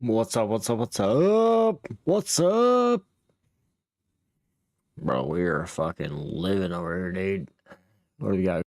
What's up? What's up? What's up? What's up? Bro, we are fucking living over here, dude. What do we got?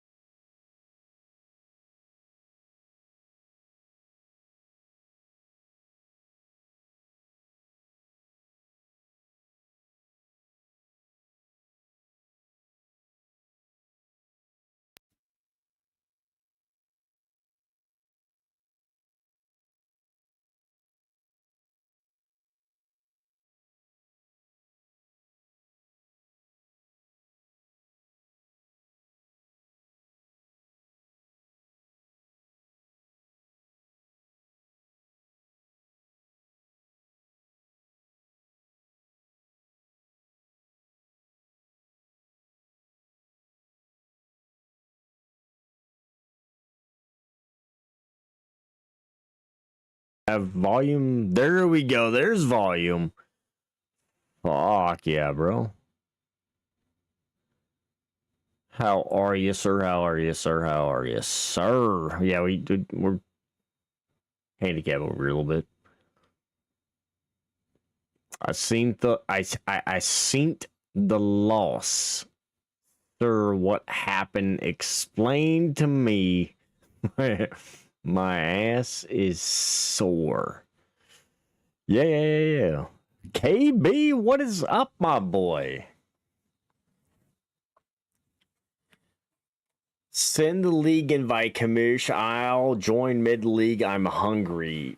Have volume. There we go. There's volume. Fuck yeah, bro. How are you, sir? How are you, sir? How are you, sir? Yeah, we're handicapped over here a little bit. I seen the loss. Sir, what happened? Explain to me. My ass is sore. Yeah. KB, what is up, my boy? Send the league invite, Kamish. I'll join mid-league. I'm hungry.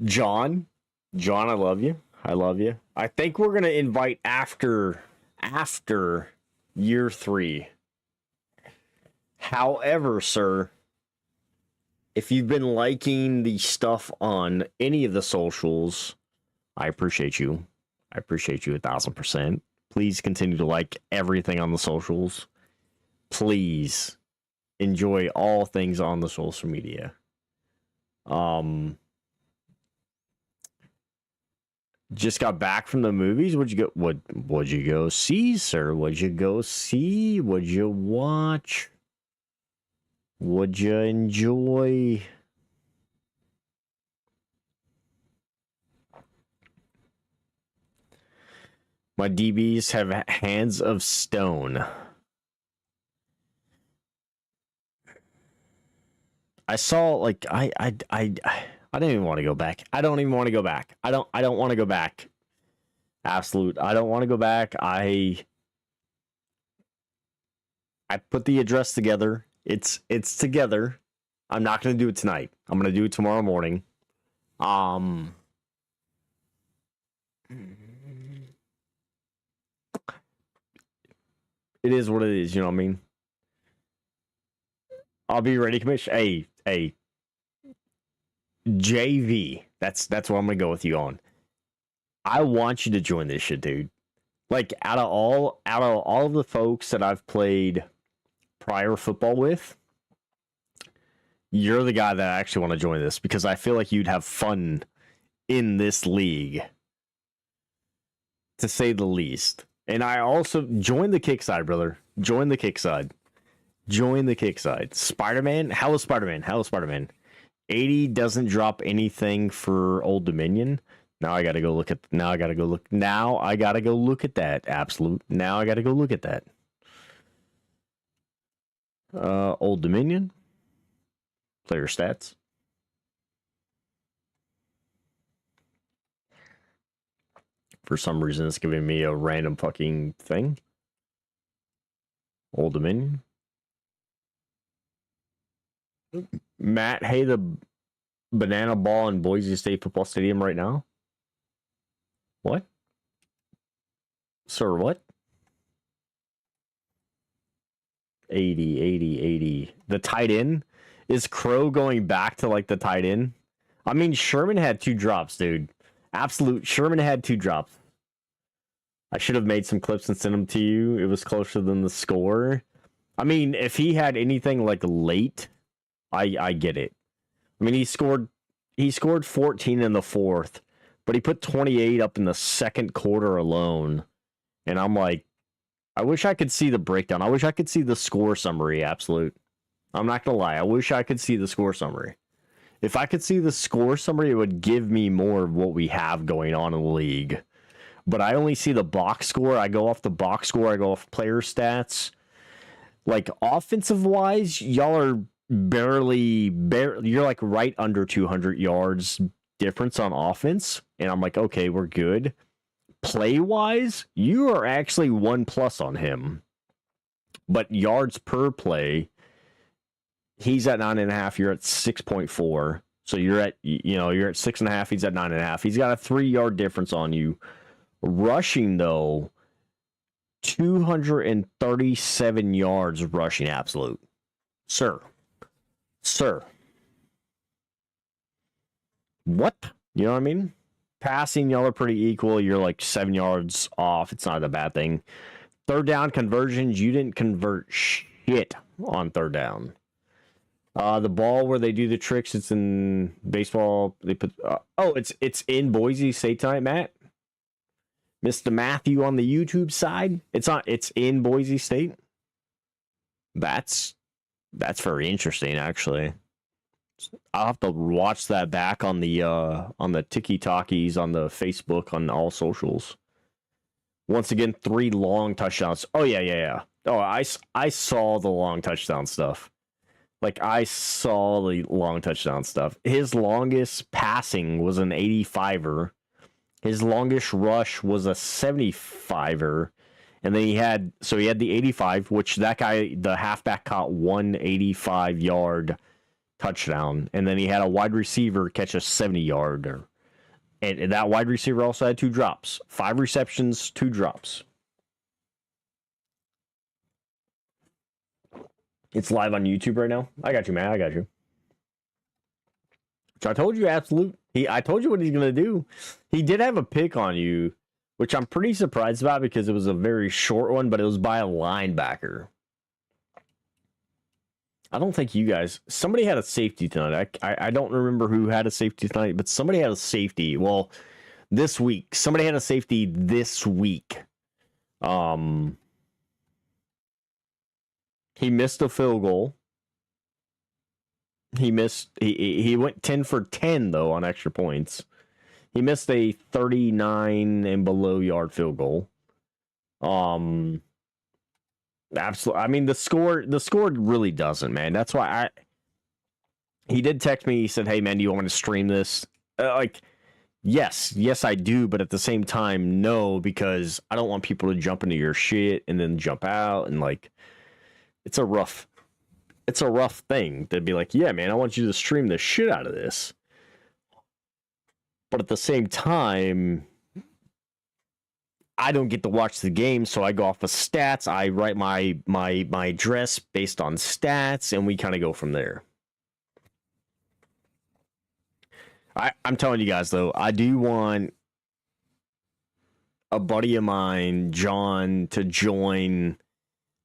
John, I love you. I think we're gonna invite after year 3. However, sir, if you've been liking the stuff on any of the socials, I appreciate you. I appreciate you 1,000%. Please continue to like everything on the socials. Please enjoy all things on the social media. Just got back from the movies. What'd you go see, sir? What'd you go see? What'd you watch? Would you enjoy? My DBs have hands of stone. I saw like I don't even want to go back. I don't want to go back. Absolute. I don't want to go back. I put the address together. It's together. I'm not going to do it tonight. I'm going to do it tomorrow morning. It is what it is, you know what I mean? I'll be ready, commission. Hey. JV. That's what I'm going to go with you on. I want you to join this shit, dude. Like out of all of the folks that I've played prior football with, you're the guy that I actually want to join this because I feel like you'd have fun in this league, to say the least. And I also join the kick side, brother. Join the kick side. Spider-Man? How is Spider-Man? 80 doesn't drop anything for Old Dominion. Now I gotta go look at that. Absolute. Now I gotta go look at that. Old Dominion. Player stats. For some reason, it's giving me a random fucking thing. Old Dominion. Matt, hey, the banana ball in Boise State Football Stadium right now. What? Sir, what? 80. The tight end? Is Crow going back to like the tight end? I mean, Sherman had 2 drops, dude. Absolute. Sherman had 2 drops. I should have made some clips and sent them to you. It was closer than the score. I mean, if he had anything like late, I get it. I mean, he scored 14 in the 4th, but he put 28 up in the 2nd quarter alone. And I'm like, I wish I could see the breakdown. I wish I could see the score summary, absolute. I'm not going to lie. I wish I could see the score summary. If I could see the score summary, it would give me more of what we have going on in the league. But I only see the box score. I go off the box score. I go off player stats. Like, offensive-wise, y'all are you're like right under 200 yards difference on offense. And I'm like, okay, we're good. Play-wise, you are actually 1+ on him. But yards per play, he's at 9.5. You're at 6.4. So you're at 6.5. He's at 9.5. He's got a 3-yard difference on you. Rushing, though, 237 yards rushing absolute. Sir. What? You know what I mean? Passing, y'all are pretty equal. You're like 7 yards off. It's not a bad thing. Third down conversions, you didn't convert shit on third down. The ball where they do the tricks, it's in baseball. They put it's in Boise State tonight, Matt. Mr. Matthew on the YouTube side. It's in Boise State. That's very interesting, actually. I'll have to watch that back on the Tiki-Takis, on the Facebook, on all socials. Once again, 3 long touchdowns. Oh, yeah. Oh, I saw the long touchdown stuff. Like, I saw the long touchdown stuff. His longest passing was an 85er. His longest rush was a 75er. And then he had the 85, which that guy, the halfback, caught 185-yard touchdown. And then he had a wide receiver catch a 70-yarder. And that wide receiver also had 2 drops. 5 receptions, 2 drops. It's live on YouTube right now. I got you, man. I got you. So I told you, I told you what he's going to do. He did have a pick on you, which I'm pretty surprised about because it was a very short one, but it was by a linebacker. I don't think you guys... Somebody had a safety tonight. I don't remember who had a safety tonight, but somebody had a safety. Well, this week. Somebody had a safety this week. He missed a field goal. He went 10 for 10, though, on extra points. He missed a 39 and below yard field goal. Absolutely. I mean, the score really doesn't, man. That's why he did text me. He said, "Hey, man, do you want me to stream this?" Yes, I do. But at the same time, no, because I don't want people to jump into your shit and then jump out. And like, it's a rough thing to be like, yeah, man, I want you to stream the shit out of this. But at the same time, I don't get to watch the game, so I go off of stats. I write my address based on stats, and we kind of go from there. I'm telling you guys, though, I do want a buddy of mine, John, to join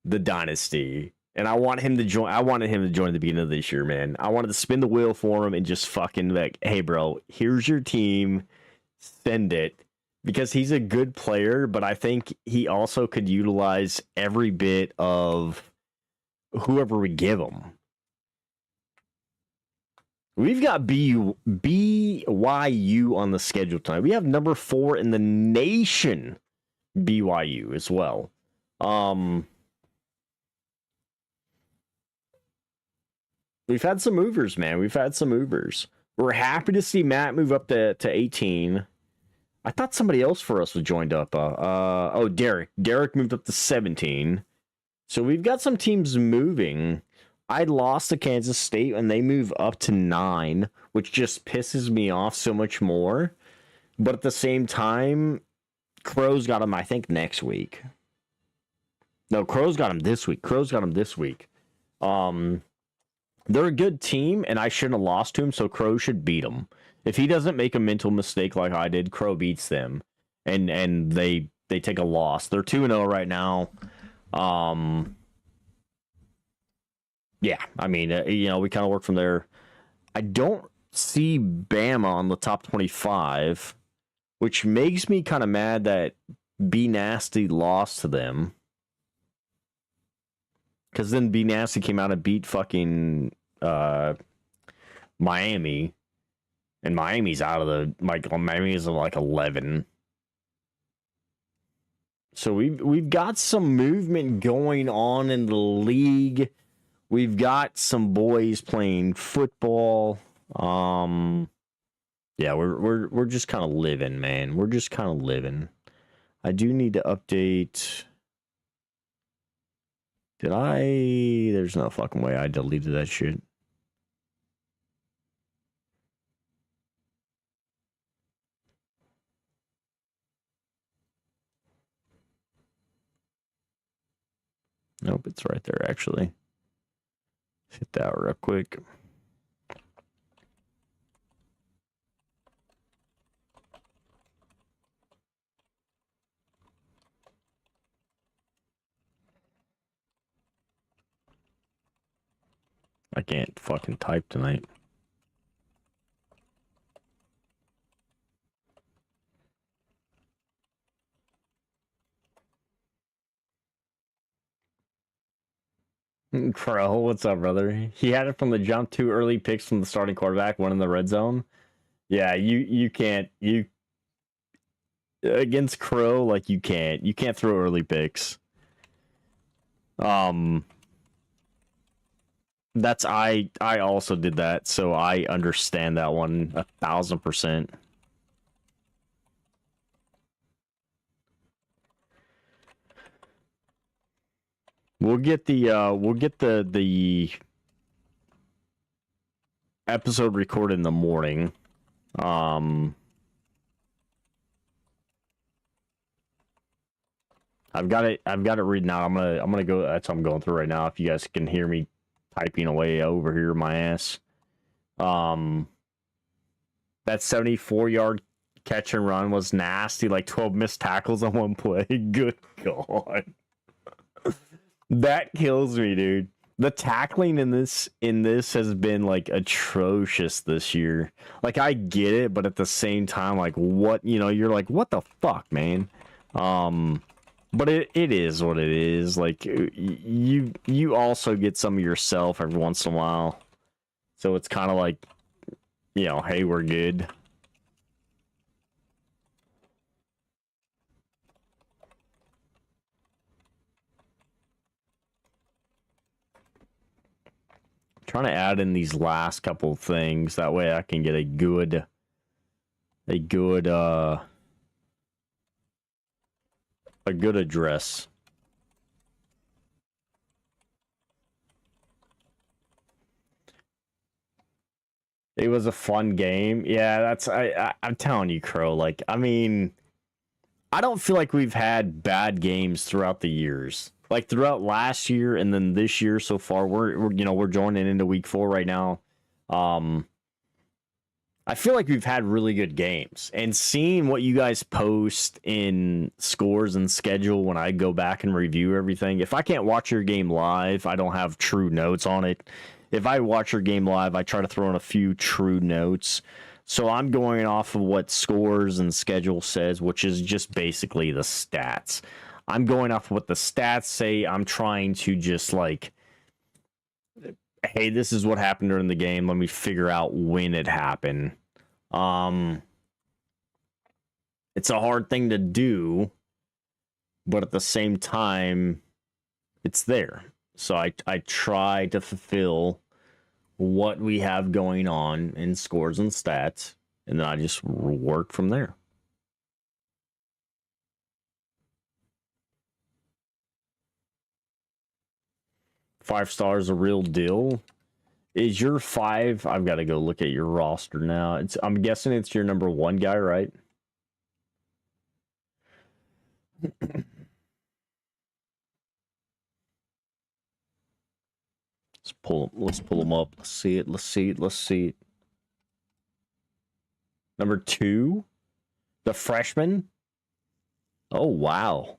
the Dynasty. And I want him to join. I wanted him to join at the beginning of this year, man. I wanted to spin the wheel for him and just fucking like, hey, bro, here's your team. Send it. Because he's a good player, but I think he also could utilize every bit of whoever we give him. We've got BYU on the schedule tonight. We have number 4 in the nation, BYU, as well. We've had some movers, man. We've had some movers. We're happy to see Matt move up to 18. I thought somebody else for us was joined up. Derek. Derek moved up to 17. So we've got some teams moving. I lost to Kansas State and they move up to 9, which just pisses me off so much more. But at the same time, Crow's got him, I think, next week. No, Crow's got him this week. They're a good team, and I shouldn't have lost to him, so Crow should beat them. If he doesn't make a mental mistake like I did, Crow beats them, and they take a loss. They're 2-0 right now. Yeah, I mean, we kind of work from there. I don't see Bama on the top 25, which makes me kind of mad that Dynasty lost to them. Because then Dynasty came out and beat fucking Miami, and Miami's out of the Miami is like 11. So we've got some movement going on in the league. We've got some boys playing football. Yeah, we're just kind of living, man. We're just kind of living. I do need to update. Did I? There's no fucking way I deleted that shit. Nope, it's right there, actually. Hit that real quick. I can't fucking type tonight. Crow, what's up, brother? He had it from the jump, 2 early picks from the starting quarterback, 1 in the red zone. Yeah, you can't against Crow, like you can't throw early picks. That's I also did that, so I understand that one 1,000%. We'll get the episode recorded in the morning. I've got it written out. I'm gonna go. That's what I'm going through right now. If you guys can hear me typing away over here, my ass. That 74-yard catch and run was nasty. Like 12 missed tackles on one play. Good God, that kills me, dude. The tackling in this has been like atrocious this year. Like I get it, but at the same time, like what you're like, what the fuck, man? But it is what it is. Like you also get some of yourself every once in a while, so it's kind of like, hey, we're good. Trying to add in these last couple of things, that way I can get a good address. It was a fun game. Yeah, I'm telling you, Crow. Like, I mean, I don't feel like we've had bad games throughout the years. Like throughout last year and then this year so far, we're joining into week 4 right now. I feel like we've had really good games, and seeing what you guys post in scores and schedule when I go back and review everything. If I can't watch your game live, I don't have true notes on it. If I watch your game live, I try to throw in a few true notes. So I'm going off of what scores and schedule says, which is just basically the stats. I'm going off of what the stats say. I'm trying to just like, hey, this is what happened during the game. Let me figure out when it happened. It's a hard thing to do, but at the same time, it's there. So I try to fulfill what we have going on in scores and stats, and then I just work from there. Five stars a real deal. Is your 5? I've got to go look at your roster now. I'm guessing it's your number 1 guy, right? Let's pull him up. Let's see it. Number 2, the freshman. Oh wow.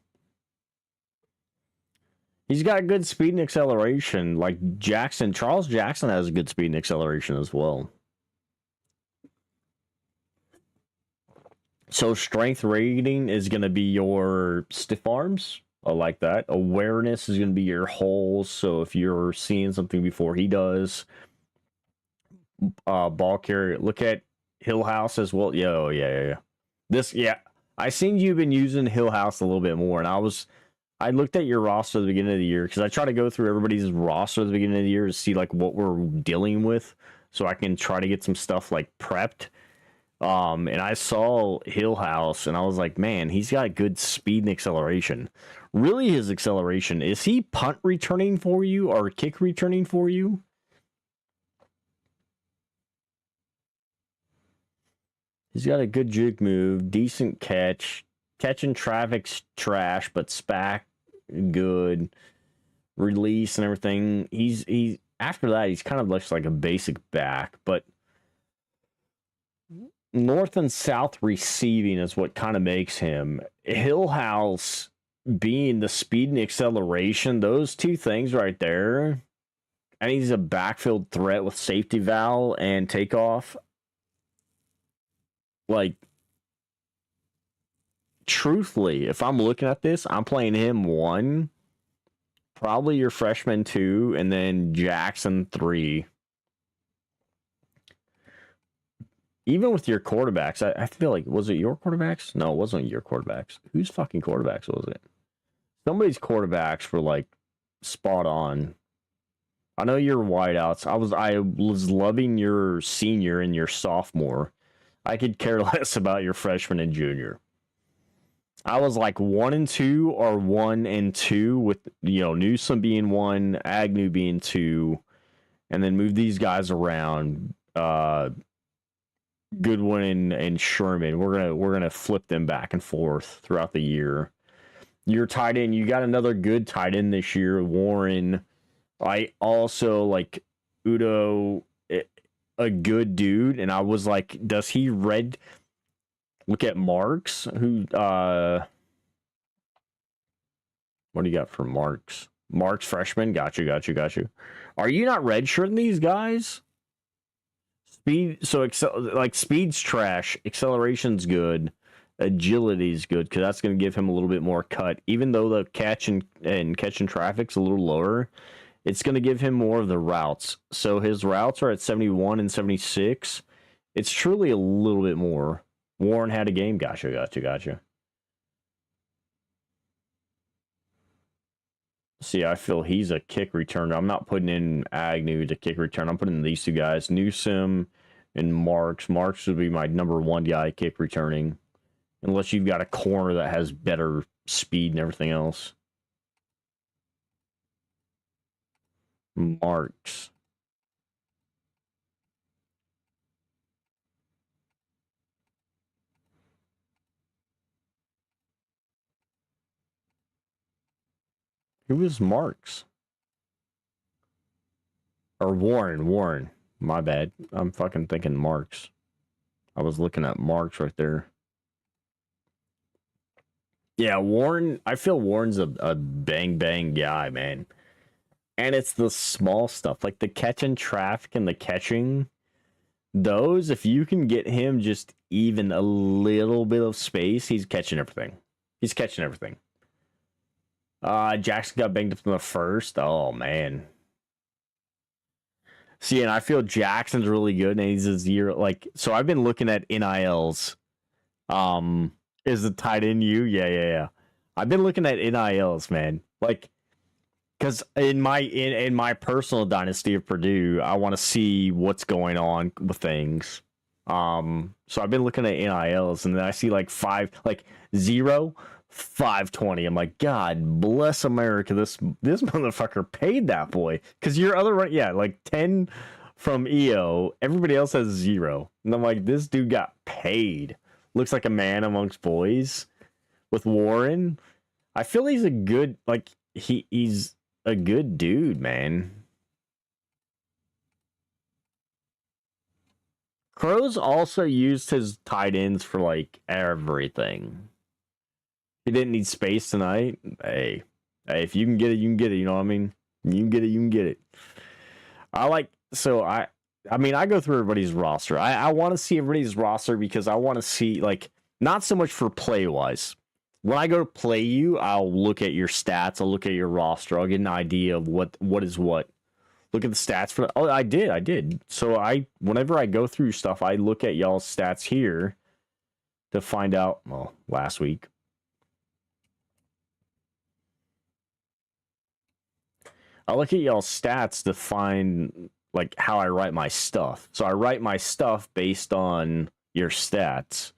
He's got good speed and acceleration. Like Charles Jackson has good speed and acceleration as well. So strength rating is going to be your stiff arms. I like that. Awareness is going to be your holes. So if you're seeing something before he does. ball carrier. Look at Hill House as well. Yeah. This, yeah. I seen you've been using Hill House a little bit more, and I looked at your roster at the beginning of the year because I try to go through everybody's roster at the beginning of the year to see like what we're dealing with, so I can try to get some stuff like prepped. And I saw Hill House, and I was like, man, he's got good speed and acceleration. Really, his acceleration, is he punt returning for you or kick returning for you? He's got a good juke move, decent catch. Catching traffic's trash, but SPAC good. Release and everything. He's after that, he's kind of looks like a basic back, but north and south receiving is what kind of makes him. Hill House being the speed and acceleration, those two things right there. And he's a backfield threat with safety valve and takeoff. Like, truthfully, if I'm looking at this, I'm playing him 1, probably your freshman 2, and then Jackson 3. Even with your quarterbacks, I feel like, was it your quarterbacks? No, it wasn't your quarterbacks. Whose fucking quarterbacks was it? Somebody's quarterbacks were like spot on. I know your wideouts. I was loving your senior and your sophomore. I could care less about your freshman and junior. I was like 1 and 2 or 1 and 2 with, Newsom being 1, Agnew being 2, and then move these guys around. Goodwin and Sherman. We're gonna flip them back and forth throughout the year. Your tight end, you got another good tight end this year, Warren. I also like Udo, a good dude, and I was like, does he red? Look at Marks, who what do you got for Marks? Marks freshman, got you. Are you not redshirting these guys? Speed, so speed's trash, acceleration's good, agility's good because that's going to give him a little bit more cut. Even though the catching traffic's a little lower, it's going to give him more of the routes. So his routes are at 71 and 76. It's truly a little bit more. Warren had a game. Gotcha. See, I feel he's a kick returner. I'm not putting in Agnew to kick return. I'm putting in these two guys, Newsom and Marks. Marks would be my number 1 guy kick returning, unless you've got a corner that has better speed and everything else. Marks. Who was Marks? Or Warren. My bad. I'm fucking thinking Marks. I was looking at Marks right there. Yeah, Warren. I feel Warren's a bang guy, man. And it's the small stuff, like the catching traffic and the catching. Those, if you can get him just even a little bit of space, he's catching everything. Jackson got banged up in the first. Oh, man. See, and I feel Jackson's really good, and he's a 0. Like, so I've been looking at NILs. Is the tight end you? Yeah. I've been looking at NILs, man. Like, because in my personal dynasty of Purdue, I want to see what's going on with things. So I've been looking at NILs, and then I see like 0, 520. I'm like, God bless America. This motherfucker paid that boy. Because your other like 10 from EO. Everybody else has 0, and I'm like, this dude got paid. Looks like a man amongst boys. With Warren, I feel he's a good he's a good dude, man. Crow's also used his tight ends for like everything. He didn't need space tonight. Hey, if you can get it, you can get it. You know what I mean? You can get it. I go through everybody's roster. I want to see everybody's roster because I want to see, like, not so much for play wise. When I go to play you, I'll look at your stats. I'll look at your roster. I'll get an idea of what is what. Look at the stats for. Oh, I did. So whenever I go through stuff, I look at y'all's stats here to find out. Well, last week. I look at y'all's stats to find like how I write my stuff. So I write my stuff based on your stats,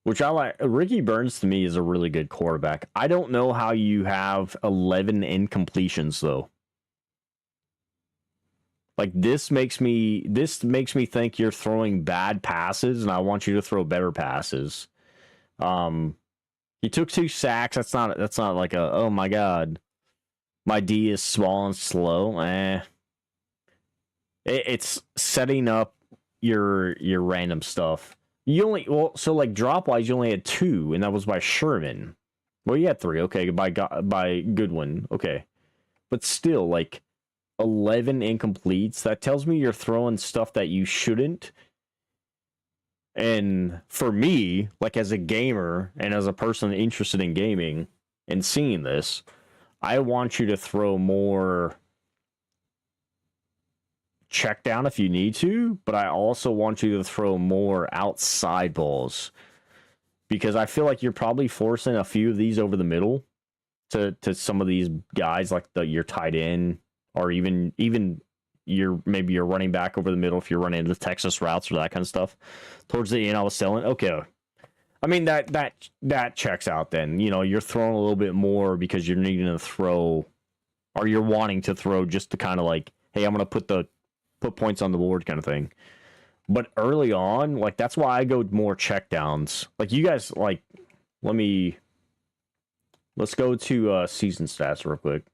which I like. Ricky Burns to me is a really good quarterback. I don't know how you have 11 incompletions though. Like this makes me think you're throwing bad passes, and I want you to throw better passes. He took 2 sacks. That's not like a, oh my god, my D is small and slow. It's setting up your random stuff. So like drop wise, you only had 2, and that was by Sherman. Well, you had 3. Okay, by Goodwin. Okay, but still, like 11 incompletes. That tells me you're throwing stuff that you shouldn't. And for me, like as a gamer and as a person interested in gaming and seeing this, I want you to throw more check down if you need to, but I also want you to throw more outside balls, because I feel like you're probably forcing a few of these over the middle to some of these guys, like your tight end, or even maybe your running back over the middle if you're running the Texas routes or that kind of stuff. Towards the end, I was selling. Okay, I mean that checks out. Then you're throwing a little bit more because you're needing to throw, or you're wanting to throw just to kind of like, hey, I'm gonna put points on the board kind of thing. But early on, like that's why I go more checkdowns. Like you guys, like let's go to season stats real quick.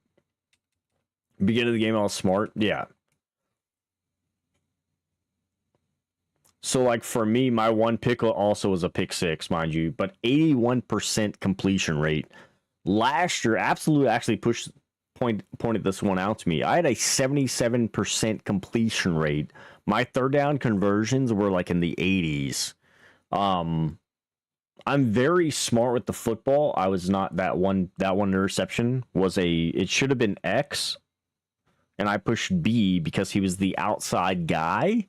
Beginning of the game, I was smart. Yeah. So, like, for me, my one pick also was a pick 6, mind you, but 81% completion rate. Last year, Absolute actually pointed this one out to me. I had a 77% completion rate. My third down conversions were, like, in the 80s. I'm very smart with the football. I was not that one interception it should have been X, and I pushed B because he was the outside guy.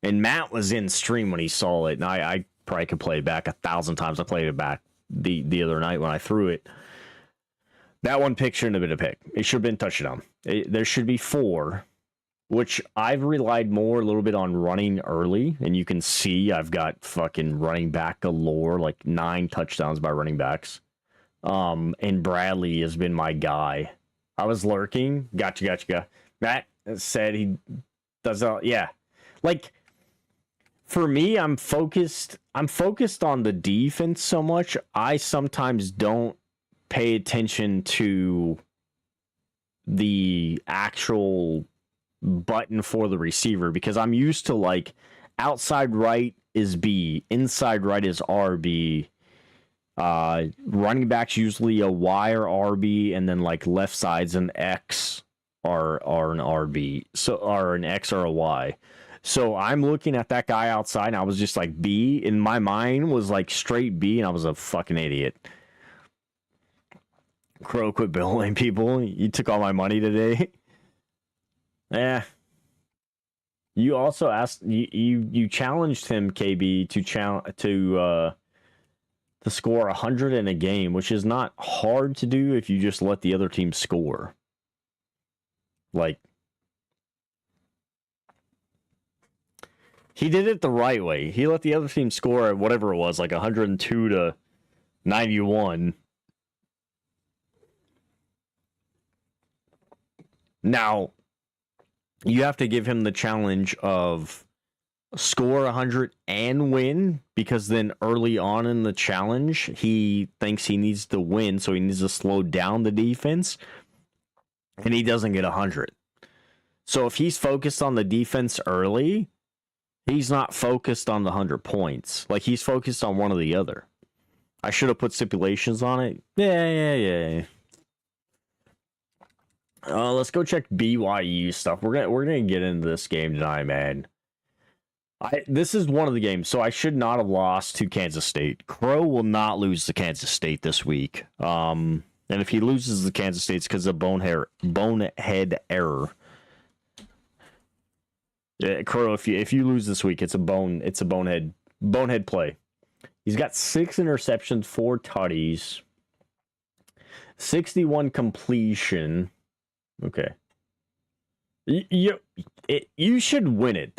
And Matt was in stream when he saw it, and I probably could play it back 1,000 times. I played it back the other night when I threw it. That one pick shouldn't have been a pick. It should have been touchdown. There should be 4, which I've relied more a little bit on running early, and you can see I've got fucking running back galore, like 9 touchdowns by running backs. And Bradley has been my guy. I was lurking. Gotcha. Matt said he does yeah. Like, for me, I'm focused on the defense so much, I sometimes don't pay attention to the actual button for the receiver, because I'm used to, like, outside right is B, inside right is RB, running back's usually a Y or RB, and then, like, left side's an X or an RB, so, or an X or a Y. So I'm looking at that guy outside, and I was just like, B. In my mind was like straight B, and I was a fucking idiot. Crow, quit billing people. You took all my money today. Yeah. You also asked, you challenged him, KB, to score 100 in a game, which is not hard to do if you just let the other team score. Like, he did it the right way. He let the other team score at whatever it was, like 102 to 91. Now, you have to give him the challenge of score 100 and win, because then early on in the challenge, he thinks he needs to win, so he needs to slow down the defense, and he doesn't get 100. So if he's focused on the defense early, he's not focused on the 100 points. Like, he's focused on one or the other. I should have put stipulations on it. Yeah. Let's go check BYU stuff. We're gonna get into this game tonight, man. This is one of the games, so I should not have lost to Kansas State. Crow will not lose to Kansas State this week. And if he loses the Kansas State, it's because of bonehead error. Yeah, Crow, if you lose this week, it's a bonehead play. He's got 6 interceptions, 4 tutties, 61 completion. Okay. You should win it.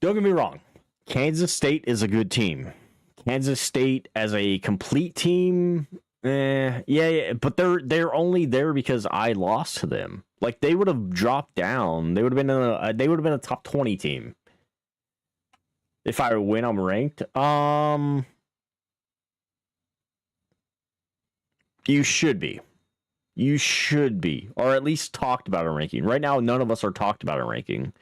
Don't get me wrong. Kansas State is a good team. Kansas State as a complete team, yeah, but they're only there because I lost to them. Like, they would have dropped down. They would have been a top 20 team. If I win, I'm ranked. You should be. You should be, or at least talked about in ranking. Right now, none of us are talked about in ranking.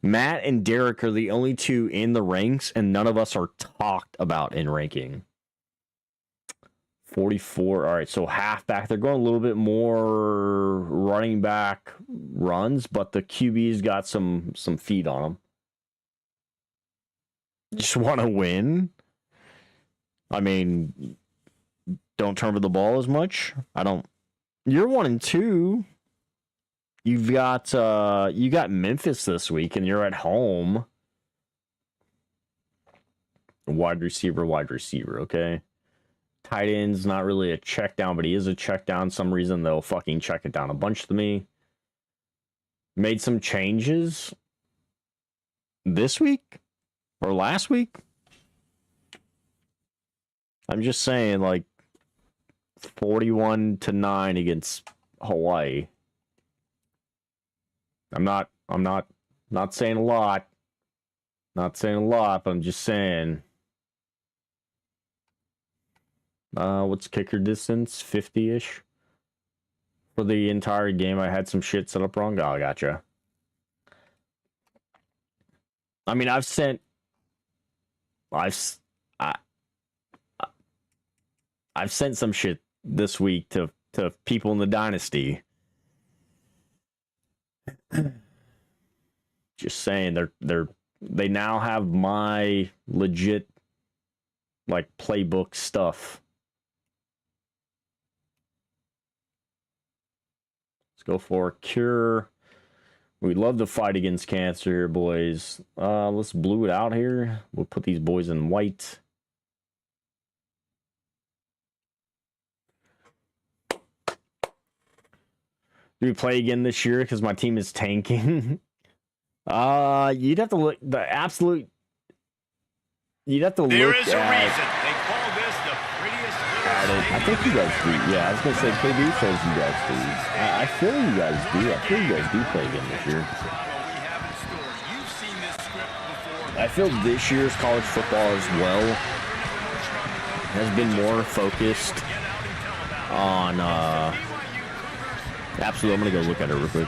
Matt and Derek are the only two in the ranks, and none of us are talked about in ranking. 44. All right, so halfback. They're going a little bit more running back runs, but the QB's got some feet on them. Just want to win. I mean, don't turn over the ball as much. I don't. You're 1-2. You got Memphis this week, and you're at home. Wide receiver. Okay. Tight end's not really a check down, but he is a check down. Some reason they'll fucking check it down a bunch to me. Made some changes this week or last week. I'm just saying, like, 41-9 against Hawaii. I'm not saying a lot. Not saying a lot, but I'm just saying. What's kicker distance? 50-ish. For the entire game, I had some shit set up wrong. Oh, I gotcha. I mean, I've sent some shit this week to people in the Dynasty. Just saying, they now have my legit, like, playbook stuff. Let's go for a cure. We love to fight against cancer here, boys. Let's blue it out here. We'll put these boys in white. Do we play again this year because my team is tanking? You'd have to look You'd have to look there is a reason they call this the prettiest little I think you guys do. Yeah, I was gonna say KB says you guys do. I feel you guys do. I feel you guys do play again this year. I feel this year's college football as well has been more focused on absolutely, I'm going to go look at it real quick.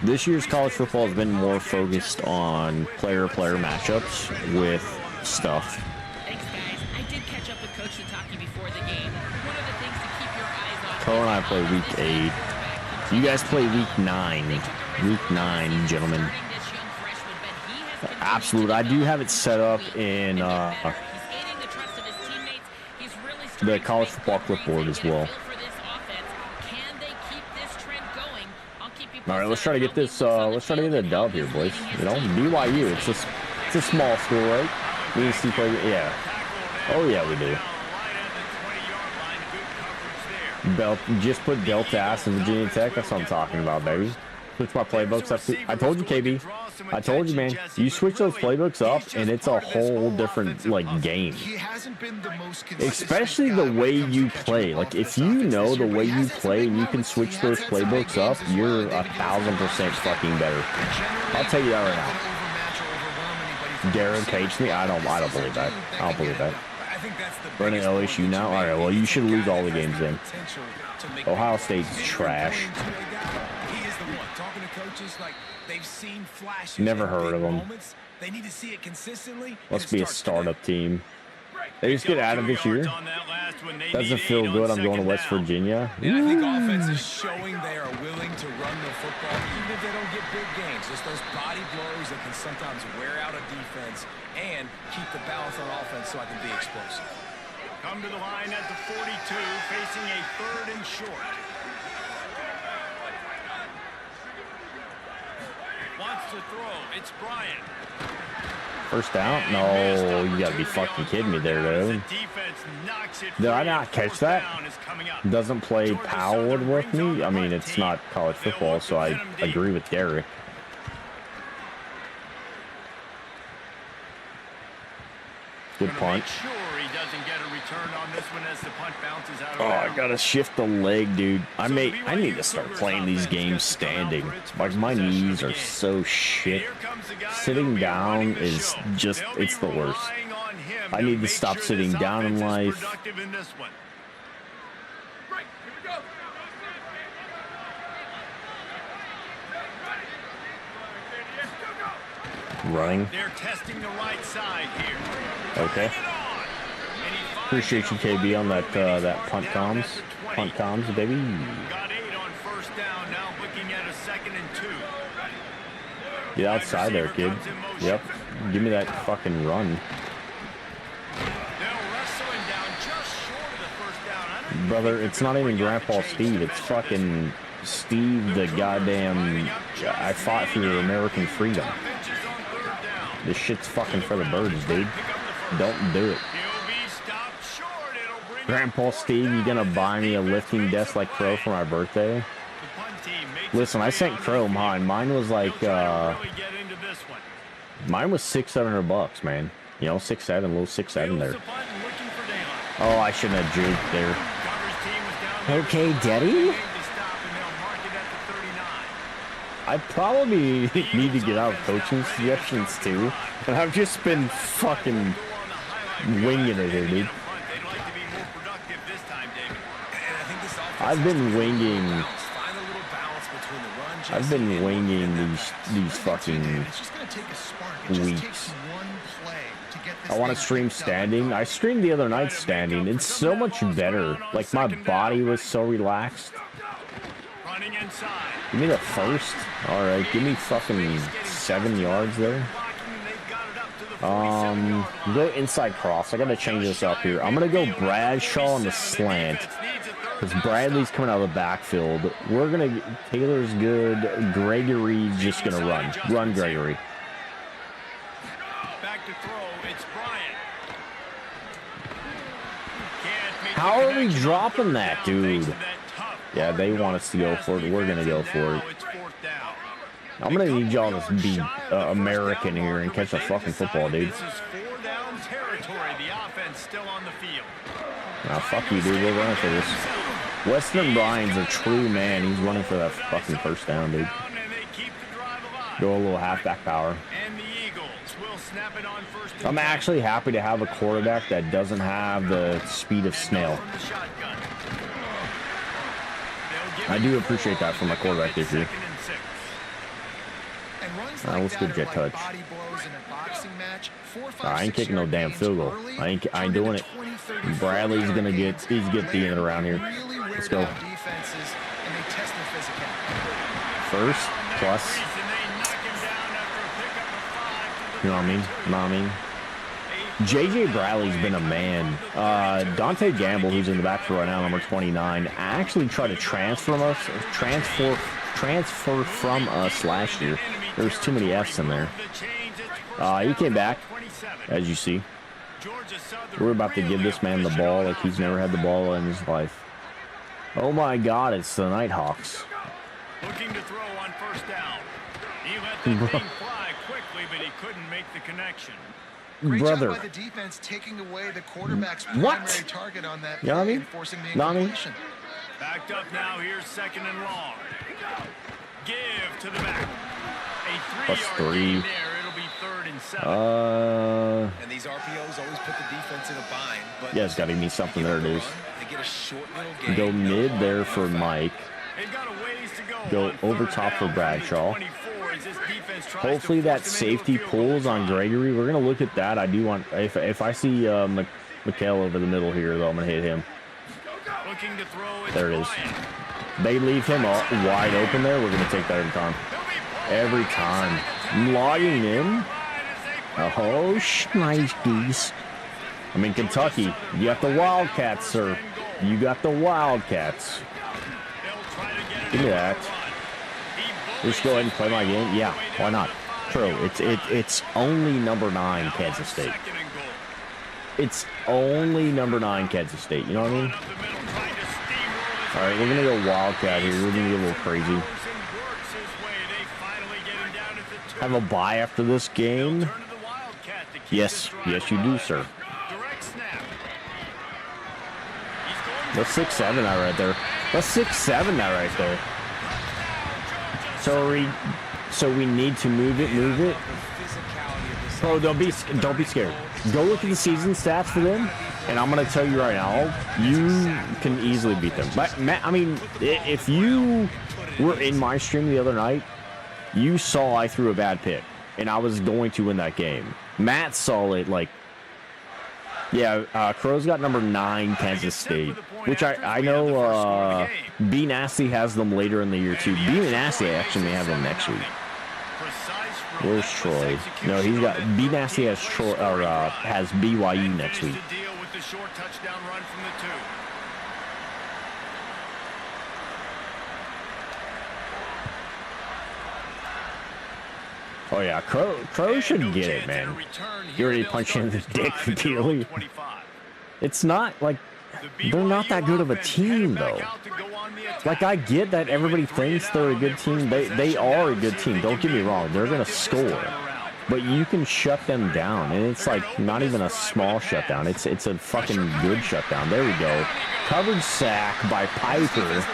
This year's college football has been more focused on player-player matchups with stuff. Thanks, guys. I did catch up with Coach Sataki before the game. One of the things to keep your eyes on... Co and I play week 8. You guys play week 9. Week 9, gentlemen. Absolute. I do have it set up in the college football clipboard as well. All right, let's try to get this. Let's try to get a dub here, boys. You know, BYU. It's a small school, right? We need to play. Yeah. Oh yeah, we do. Just put Delta Ass in Virginia Tech. That's what I'm talking about, baby. Switch my playbooks up. I told you, KB. I told you, man. You switch those playbooks up, and it's a whole different, like, game. Especially the way you play. Like, if you know the way you play and you can switch those playbooks up, you're 1,000% fucking better. I'll tell you that right now. Derek hates me. I don't believe that. I don't believe that. Running LSU now? All right, well, you should lose all the games then. Ohio State's trash. Never heard of them. Must be a startup team. They just get out of this year. Doesn't feel good. I'm going to West Virginia. And I think offense is showing they are willing to run the football, even if they don't get big gains. Just those body blows that can sometimes wear out a defense and keep the balance on offense so I can be explosive. Come to the line at the 42, facing a 3rd and short. Wants to throw. It's Bryant. First down? No, you gotta be fucking kidding me there, dude. Did I not catch that? Doesn't play Powell with me? I mean, it's not college football, so I agree with Derek. Good punt. Oh, I gotta shift the leg, dude. I need to start playing these games standing. Like, my knees are so shit. Sitting down is just, it's the worst. I need to stop sitting down in life. Running. They're testing the right side here. Okay. Appreciate you, KB, on that that punt comms. Punt comms, baby. Got 8 on first down. Now looking at a 2nd and 2. Get outside there, kid. Yep. Give me that fucking run. Brother, it's not even Grandpa Steve. It's fucking Steve, the goddamn... I fought for your American freedom. This shit's fucking for the birds, dude. Don't do it. Grandpa Steve, you gonna buy me a lifting desk like Crow for my birthday? Listen, I sent Crow mine. Mine was like, mine was $600-700, man. You know, 6'7", little 6'7" there. Oh, I shouldn't have juked there. Okay, Daddy. I probably need to get out of coaching suggestions too, and I've just been fucking winging it here, dude. I've been winging these fucking weeks. I want to stream standing. I streamed the other night standing. It's so much better. Like, my body was so relaxed. Give me the first. All right, give me fucking 7 yards there. Go inside cross. I gotta change this up here. I'm gonna go Bradshaw on the slant, because Bradley's coming out of the backfield. We're gonna... Taylor's good. Gregory's just gonna run. Run, Gregory. Back to throw. It's Bryant. How are we dropping that, dude? Yeah, they want us to go for it. We're gonna go for it. I'm gonna need y'all to be American here and catch a fucking football, dude. Nah, fuck you, dude. We're running for this. Weston Bryan's a true man. He's running for that fucking first down, dude. Go a little halfback power. I'm actually happy to have a quarterback that doesn't have the speed of snail. I do appreciate that from my quarterback this year. Alright, let's go jet touch. I ain't kicking no damn field goal. I ain't doing it. Bradley's gonna get the end around here. Let's go. First plus. You know what I mean? You know what I mean? JJ Bradley's been a man. Dante Gamble, who's in the backfield right now, number 29, actually tried to transfer from us last year. There's too many F's in there. He came back, as you see. We're about to give this man the ball like he's never had the ball in his life. Oh my God, it's the Nighthawks. Looking to throw on first down. He let the thing fly quickly, but he couldn't make the connection. Brother. By the defense, taking away the quarterback's what? primary target on that You know what I play mean? and forcing the Know what I mean? incompletion. Backed up now. Here's 2nd and long. Give to the back. A 3-yard gain there. It'll be 3rd and 7. And these RPOs always put the defense in a bind. But Yeah, it's got to be something there, dude. they get a short little gain. Go mid there for Mike. They've got a ways to go. Go over top for Bradshaw. Hopefully that safety pulls on Gregory. We're going to look at that. I do want... If I see McHale over the middle here, though, I'm going to hit him. There it is. They leave him wide open there. We're going to take that every time. Every time. Logging in. Oh, nice geese. I mean, Kentucky, you got the Wildcats, sir. You got the Wildcats. Give me that. Just go ahead and play my game. Yeah, why not? True. It's only number 9 Kansas State. It's only number 9 Kansas State. You know what I mean? All right, we're gonna go Wildcat here. We're gonna get a little crazy. Have a bye after this game. Yes, yes, you do, sir. That's 6-7 that right there. That's 6-7 that right there. So we need to move it. Bro, don't be scared. Go look at the season stats for them, and I'm gonna tell you right now, you can easily beat them. But Matt, I mean, if you were in my stream the other night, you saw I threw a bad pick, and I was going to win that game. Matt saw it like, yeah, Crow's got number 9 Kansas State, which I know Dynasty has them later in the year too. Dynasty actually may have them next week. Where's Troy? No, he's got Dynasty has Troy or has BYU next week. Oh yeah, Crow should get it, man. You already punched in the dick repeatedly. It's not like they're not that good of a team though. Like, I get that everybody thinks they're a good team. They are a good team. Don't get me wrong. They're gonna score, but you can shut them down, and it's like not even a small shutdown. It's a fucking good shutdown. There we go. Covered sack by Piper.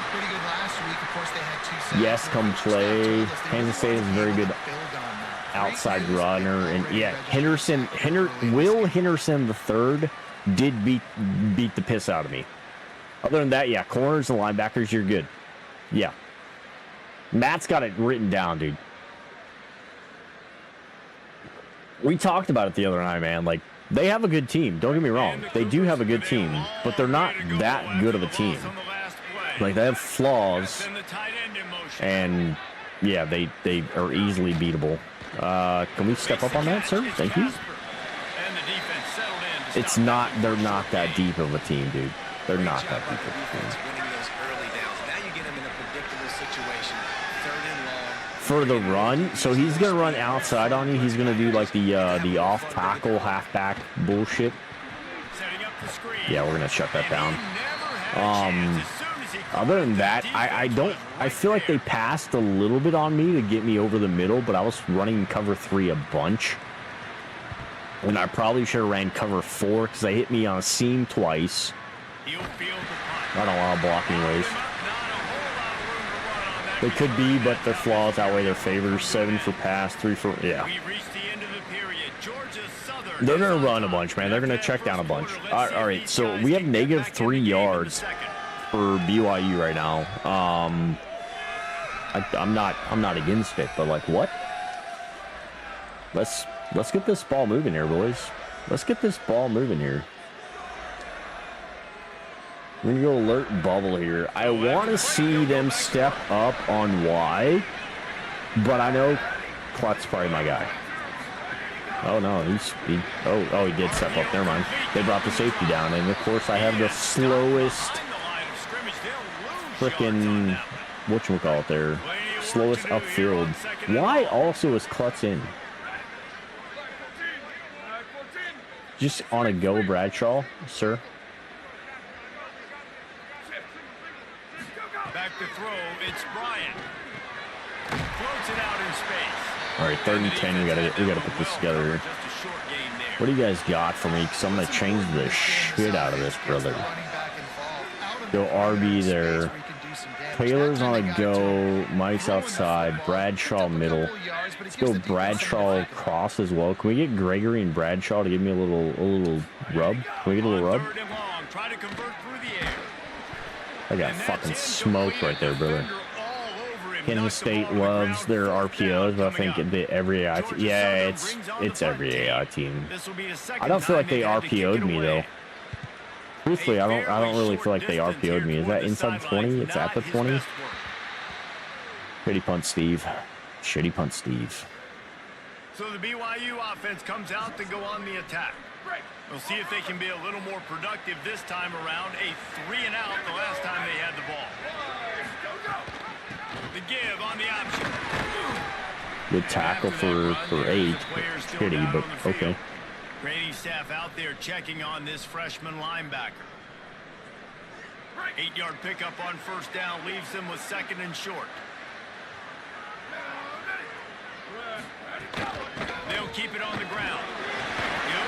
Yes, come play. Kansas State is a very good outside runner, and yeah, Will Henderson the third did beat the piss out of me. Other than that, yeah, corners and linebackers, you're good. Yeah, Matt's got it written down, dude. We talked about it the other night, man. Like, they have a good team. Don't get me wrong, they do have a good team, but they're not that good of a team. Like, they have flaws, and yeah, they are easily beatable. Can we step up on that, sir? Thank you. It's not, they're not that deep of a team, dude. They're not that deep of a team. For the run, so he's gonna run outside on you. He's gonna do like the off tackle, halfback bullshit. Yeah, we're gonna shut that down. Other than that, I feel like they passed a little bit on me to get me over the middle, but I was running cover 3 a bunch. And I probably should have ran cover 4 because they hit me on a seam twice. I don't want to block anyways. They could be, but their flaws outweigh their favors. 7 for pass, 3 for, yeah. They're going to run a bunch, man. They're going to check down a bunch. All right, so we have negative 3 yards for BYU right now. I'm not against it, but like, what? Let's get this ball moving here, boys. Let's get this ball moving here. We're gonna go alert bubble here. I want to see them step up on Y, but I know Klut's probably my guy. Oh no, he did step up. Never mind. They brought the safety down, and of course I have the slowest freaking whatchamacallit there. Slowest upfield. Why also is Klutz in? Just on a go, Bradshaw, sir. Back to throw, it's Bryant. Floats it out in space. All right, 3rd and 10. We gotta put this together here. What do you guys got for me? Because I'm gonna change the shit out of this, brother. Go RB there. Taylor's on a go. Mike's outside. Bradshaw middle. Let's go Bradshaw cross as well. Can we get Gregory and Bradshaw to give me a little rub? Can we get a little rub? I got fucking smoked right there, brother. Kansas State loves their RPOs, but I think every AI team, yeah, it's every AI team. I don't feel like they RPO'd me though. Truthfully, I don't really feel like they RPO'd me. Is that inside the 20? It's at the 20. Shitty punt, Steve. Shitty punt, Steve. So the BYU offense comes out to go on the attack. We'll see if they can be a little more productive this time around. A 3-and-out the last time they had the ball. The give on the option. Good tackle for 8. Pity, but okay. Grading staff out there checking on this freshman linebacker. 8-yard pickup on first down leaves them with 2nd and short. They'll keep it on the ground.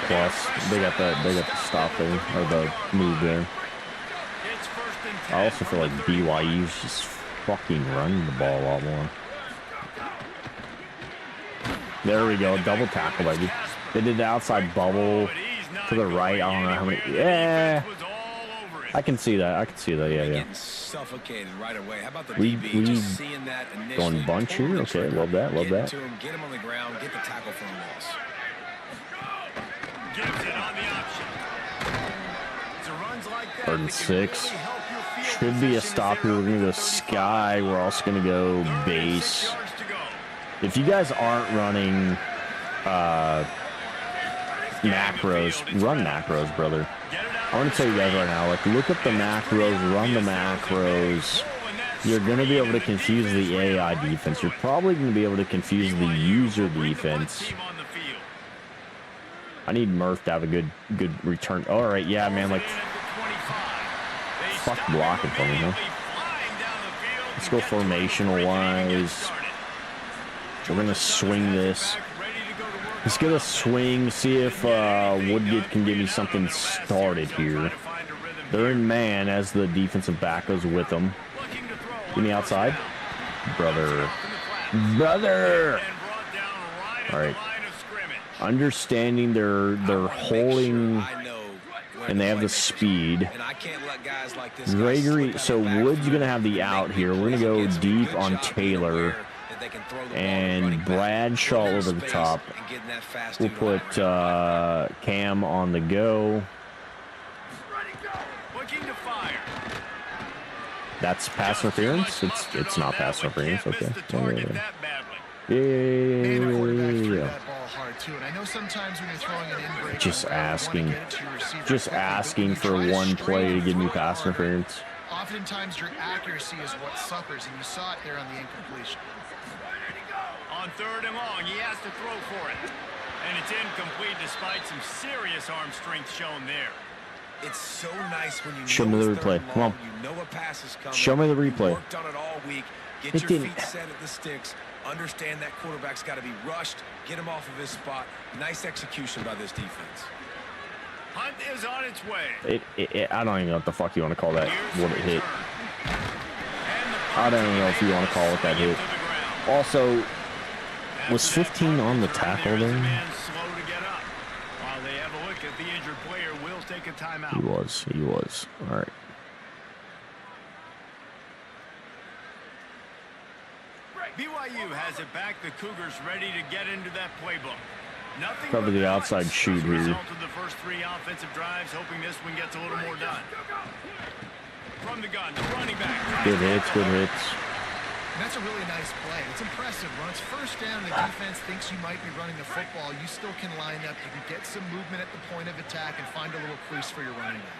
Plus, they got the stop there, or the move there. It's 1st and 10. I also feel like BYU's just fucking running the ball a lot more. There we go, double tackle, baby. They did the outside bubble to the right. I don't know how many. Yeah, I can see that. I can see that. Yeah. Suffocated right away. How about the We just seeing that going bunch here. Okay, love that. Love that. Get him on the ground. Get the tackle for a loss. Gives it on the option. So runs like that, 3rd and 6. Should be a stop here. We're going to go sky. We're also going to go base. If you guys aren't running macros, run macros, brother. I want to tell you guys right now, like, look up the macros, run the macros. You're going to be able to confuse the AI defense. You're probably going to be able to confuse the user defense. I need Murph to have a good return. All right, yeah, man, like, fuck blocking for me, huh? Let's go formational-wise. We're going to swing this. Let's get a swing, see if Woodgate can give me something started here. They're in man as the defensive back goes with them. Give me outside. Brother. All right. Understanding they're holding and they have the speed. Gregory, so Wood's going to have the out here. We're going to go deep on Taylor and Bradshaw over the top. We'll put Cam on the go. That's pass interference? It's not pass interference. Okay. Yeah. Just asking for one play to give me pass interference. Oftentimes your accuracy is what suffers, and you saw it there on the incompletion. On 3rd and long, he has to throw for it. And it's incomplete despite some serious arm strength shown there. It's so nice when you show me the replay. Come on. You know a pass is coming. Show me the replay. Worked on it all week. Get your feet set at the sticks. Understand that quarterback's got to be rushed. Get him off of his spot. Nice execution by this defense. Hunt is on its way. I don't even know what the fuck you want to call that. What it hit. I don't even know if you want to call it that hit. Also, was 15 on the tackle there? He was. All right. BYU has it back. The Cougars ready to get into that playbook. Nothing cover the outside shoot here. Result of the first 3 offensive drives, hoping this one gets a little more done. From the gun, the running back. Good hits. And that's a really nice play. It's impressive. When it's first down, the defense thinks you might be running the football. You still can line up. You can get some movement at the point of attack and find a little crease for your running back.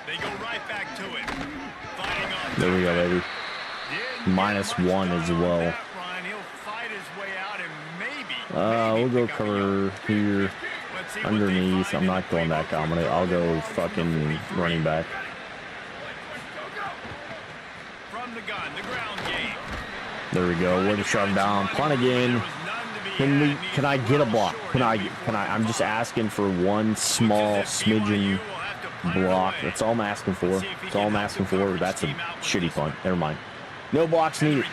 They go right back to it. There we go, baby. -1 as well. We'll go cover here underneath. I'm not going that dominant. I'll go fucking running back. There we go. We're to shove down. Punt again. Can I get a block? Can I? I'm just asking for one small smidgen block. That's all I'm asking for. That's all I'm asking for. That's a shitty punt. Never mind. No blocks needed.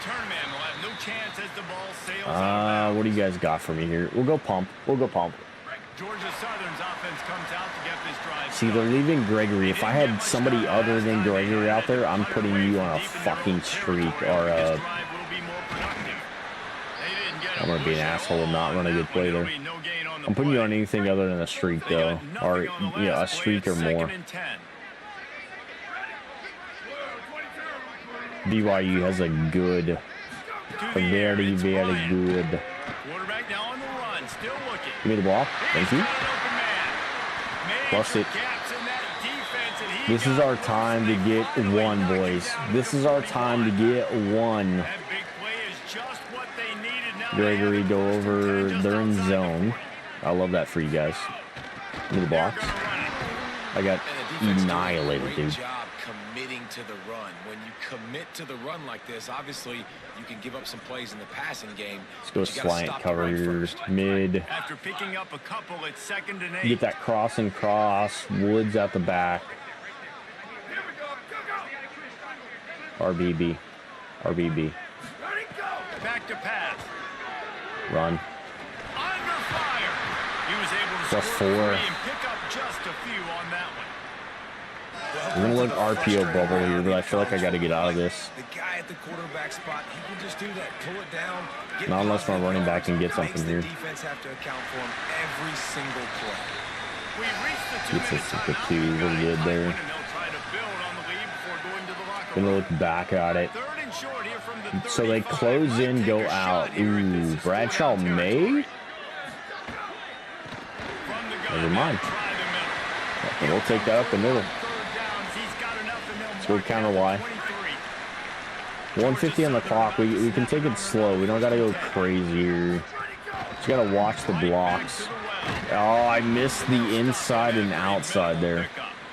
What do you guys got for me here? We'll go pump. See, they're leaving Gregory. If I had somebody other than Gregory out there, I'm putting you on a fucking streak or I'm gonna be an asshole and not run a good play there. I'm putting you on anything other than a streak, though, or yeah, a streak or more. BYU has a very good. Quarterback now on the run. Give me the block. Thank you. Bust it. This is our time to get one, boys. This is our time to get one. Gregory, go over. They're in zone. I love that for you guys. Give me the blocks. I got annihilated, dude. Committing to the run. When you commit to the run like this, obviously you can give up some plays in the passing game. Let's go slant cover here. Mid. After picking up a couple, it's 2nd and 8. Get that cross and cross. Woods out the back. RBB. RBB. Back to pass. Run. Under fire. He was able to Plus score 4. 3 and pick up just a few on that one. I'm gonna look RPO bubble here, but I feel like I gotta get out of this. The guy at the quarterback spot, he can just do that. Pull it down. Not unless my running back can get something here. Defense have to account for him every single play. We reached the Gets us to 2-minute 2. timeout. We're good there. And they'll try to build on the lead before going to the locker Gonna room. look back at it. 3rd and short here from the So they 35. close in, Might go take a out. shot here if this Ooh, is Bradshaw four-down May? territory. From the gun, Never mind. they'll try the middle. We'll take that up the middle. 3rd down. He's got enough, and they'll Let's go mark counter him at Y. the 23. 150 on the clock. We can take it slow. We don't gotta go crazy here. Just gotta watch the blocks. Oh, I missed the inside and outside there.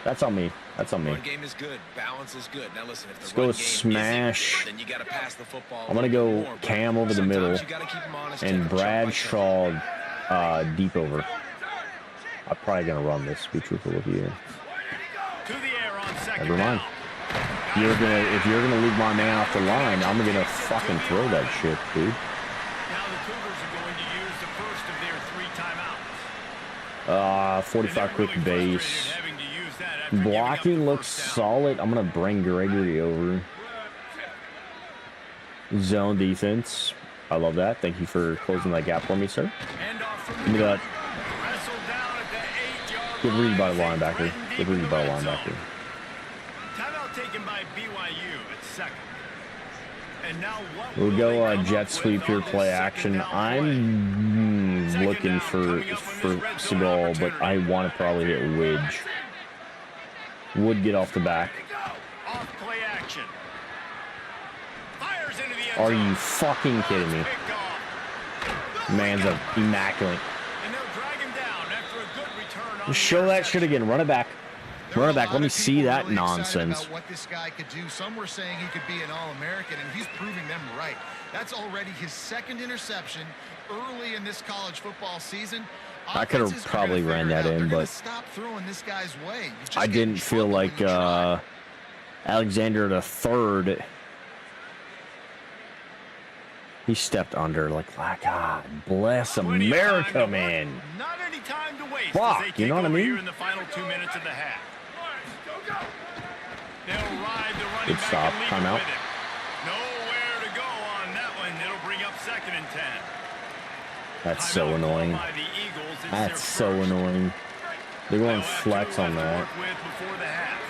That's on me. That's on me. Run game is good. Balance is good. Now listen, if the Let's go run game smash. isn't good, then you got to pass the football. I'm gonna go more. Cam over the middle Sometimes you gotta keep 'em honest, and take 'em chunk by chunk. Bradshaw deep over. I'm probably gonna run this. Be truthful with you. To the air on 2nd Never mind. down. If you're gonna leave my man off the line, I'm gonna fucking throw that shit, dude. Now the Cougars are going to use the first of their 3 timeouts. 45 quick And they're really base. frustrated having to use that after giving up Blocking the looks first down. solid. I'm gonna bring Gregory over. Zone defense. I love that. Thank you for closing that gap for me, sir. Hand off from Give me that. Wrestled down at the 8-yard Good read by the line. They linebacker. threaten Good deep in read the by the red zone. linebacker. Timeout taken by BYU at 2nd. And now what We'll will go they come jet up sweep with here, on this play 2nd action. down play? I'm Second looking down for coming up from this red zone Seagal, but I opportunity. want to probably hit Widge. Would get off the back. Off play action. Fires into the end Are zone. you fucking kidding me? Picked off. Man's a immaculate. And they'll drag him down after a good return on Show that shit again. Run it back. There were Run a it back. lot Let me of see people that really excited nonsense. about what this guy could do. Some were saying he could be an All-American, and he's proving them right. That's already his 2nd interception early in this college football season. I could have Offenses are probably gonna ran figure it that out. in, They're gonna but stop throwing this guy's way. You just I get in didn't feel trouble when like you try. Alexander the third. He stepped under like God bless Plenty of time America, to work. man. Not any time to waste. Fuck, as they you take know what I over mean? here in the final 2 minutes of the half. They'll ride the running Good back stop. and leave it Timeout. with him. Nowhere to go on that one. It'll bring up 2nd and 10. That's so Timeout annoying. called by the Eagles. It's That's their so first. annoying. They're going They'll have flex two on left to that. work with before the half.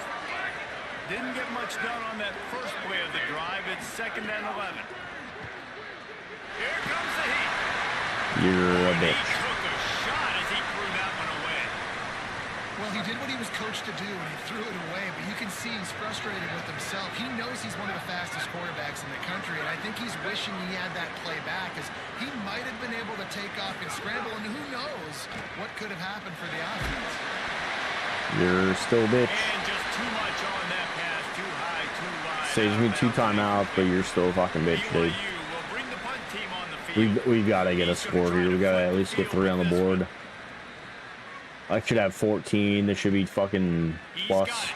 Didn't get much done on that first play of the drive. It's 2nd and 11. Here comes the heat. You're a He bitch. took a shot as he threw that one away. Well, he did what he was coached to do, and he threw it away, but you can see he's frustrated with himself. He knows he's one of the fastest quarterbacks in the country, and I think he's wishing he had that play back, as he might have been able to take off and scramble, and who knows what could have happened for the offense. You're still a bitch. And just too much on that pass. Too high, too wide. Saves me 2 timeouts, but you're still a fucking bitch, dude. BYU will bring the punt team on the field. We gotta get a score here. We gotta at least get 3 on the board. I should have 14. This should be fucking He's plus. got it.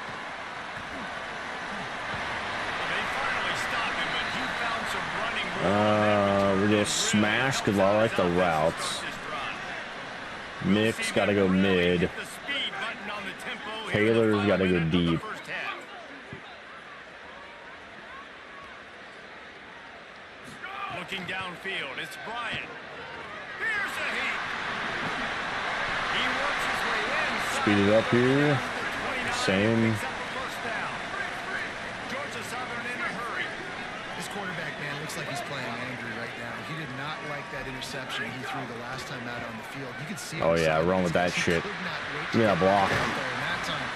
They finally stopped him, but he found some running room. We're gonna smash because I like the routes. Nick's gotta go mid. Taylor's gotta go deep. Looking downfield, it's Bryant. Here's the heat. He works his way in. Speed it up here. Same. Georgia Southern in a hurry. This quarterback, man, looks like he's playing angry right now. He did not like that interception. interception he threw the last time out on the field. You could see. Oh yeah, run with that shit. Yeah, block. That time,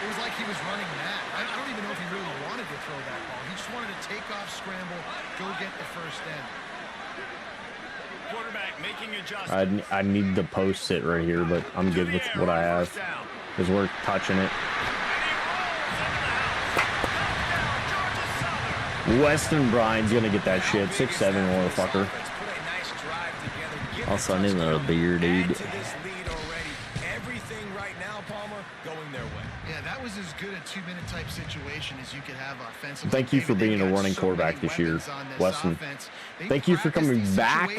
it was like he was running mad. I don't even know if he really wanted to throw that ball. He just wanted to take off, scramble, go get the first down. Quarterback making adjustments. I need the post sit right here, but I'm good with what I have because we're touching it. Weston Bryan's gonna get that shit. 6'7" motherfucker. Also, I need another beer, dude. Everything right now, Palmer, going their way. Yeah, that was as good a 2-minute type situation as you could have offensively. Thank you for being a running quarterback this year, Weston. Thank you for coming back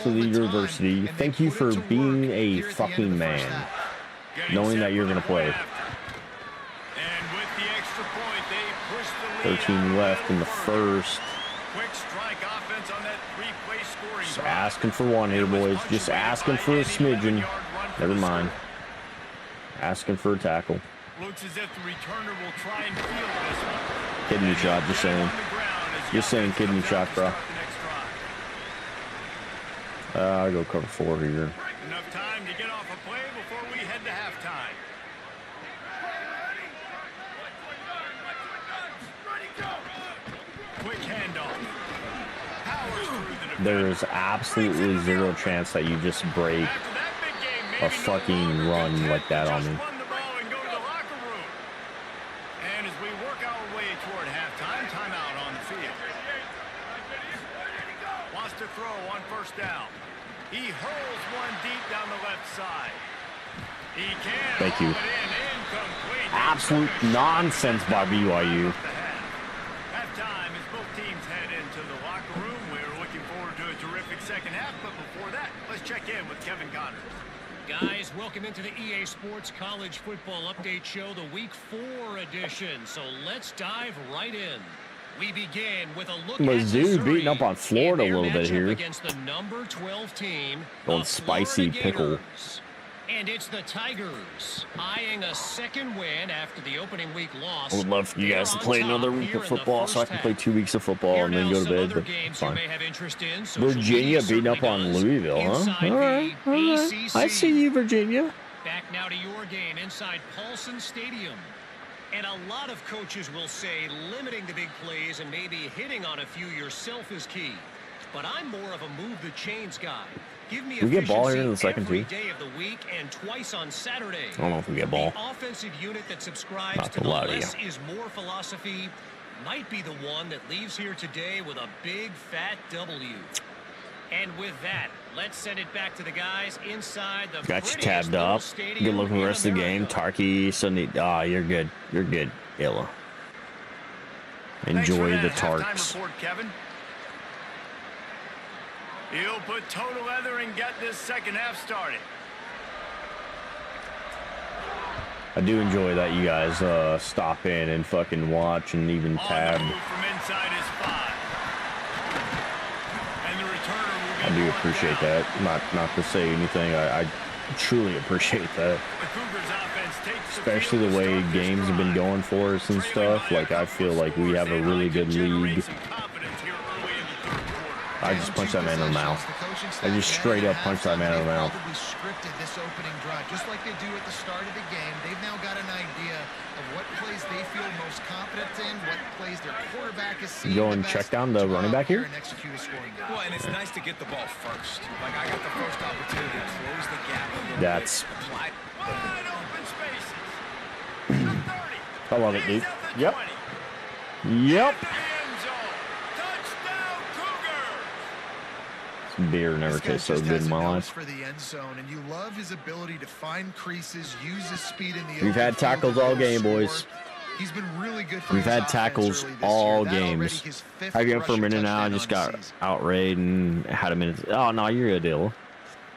to the university. Thank you for being a fucking man, knowing that you're gonna play. 13 left in the first. Quick strike offense on that three-play scoring. Just asking for one here, boys. Just asking for a smidgen. Never mind. Asking for a tackle. Looks as if the returner will try and field this one. Kidney shot, just saying. Just saying kidney shot, bro. I'll go cover 4 here. Enough time to get off a play before we head to halftime. Quick handoff. Powers through the defense. There is absolutely zero chance that you just break a fucking run like that on me. Run the ball and go to the locker room. And as we work our way toward halftime, timeout on the field. Wants to throw on first down. He hurls one deep down the left side. He can. Thank you. Incomplete. Absolute nonsense by BYU. Halftime as both teams head into the locker room. We're looking forward to a terrific second half, but before that, let's check in with Kevin Connors. Guys, welcome into the EA Sports College Football Update Show, the Week 4 edition. So let's dive right in. We begin with a look at Mizzou beating up on Florida a little bit here. Against the number 12 team, Going spicy pickle. And it's the Tigers eyeing a second win after the opening week loss. I would love for you guys to play another week of football so I can play 2 weeks of football and then go to bed, but it's fine. Virginia beating up on Louisville, huh? All right, all right. I see you, Virginia. Back now to your game inside Paulson Stadium. And a lot of coaches will say limiting the big plays and maybe hitting on a few yourself is key. But I'm more of a move the chains guy. Give me we get ball here in the second every too. day of the week and twice on Saturday. I don't know if we get ball. The offensive unit that subscribes Not to to the lie to less is more philosophy might be the one that leaves here today with a big fat W. And with that, let's send it back to the guys inside the Got you tabbed up. Good luck with the rest of the game. Tarky, Sunday. Ah, you're good. You're good, Illa. Enjoy the Tarks. Report, Kevin. He'll put total leather and get this second half started. I do enjoy that you guys stop in and fucking watch and even tab. I do appreciate that. Not to say anything. I truly appreciate that. Especially the way games have been going for us and stuff. Like, I feel like we have a really good league. I just punched that man in the mouth. I just straight up punched that man in the mouth. Scripted this opening drive, just like they do at the start of the game. They've now got an idea of what plays they feel most confident in, what plays their quarterback is seeing. Go and check down the running back here. Well, and it's nice to get the ball first. Like, I got the first opportunity to close the gap. That's. Wide open spaces. I love it, dude. Yep. Yep. Beer never tastes so good in my life. For the end zone, and you love his ability to find creases, use his speed in the We've had tackles all game, boys. He's been really good for We've had tackles all games. I go for a minute now. I just got outraged and had a minute. Oh no, you're a deal.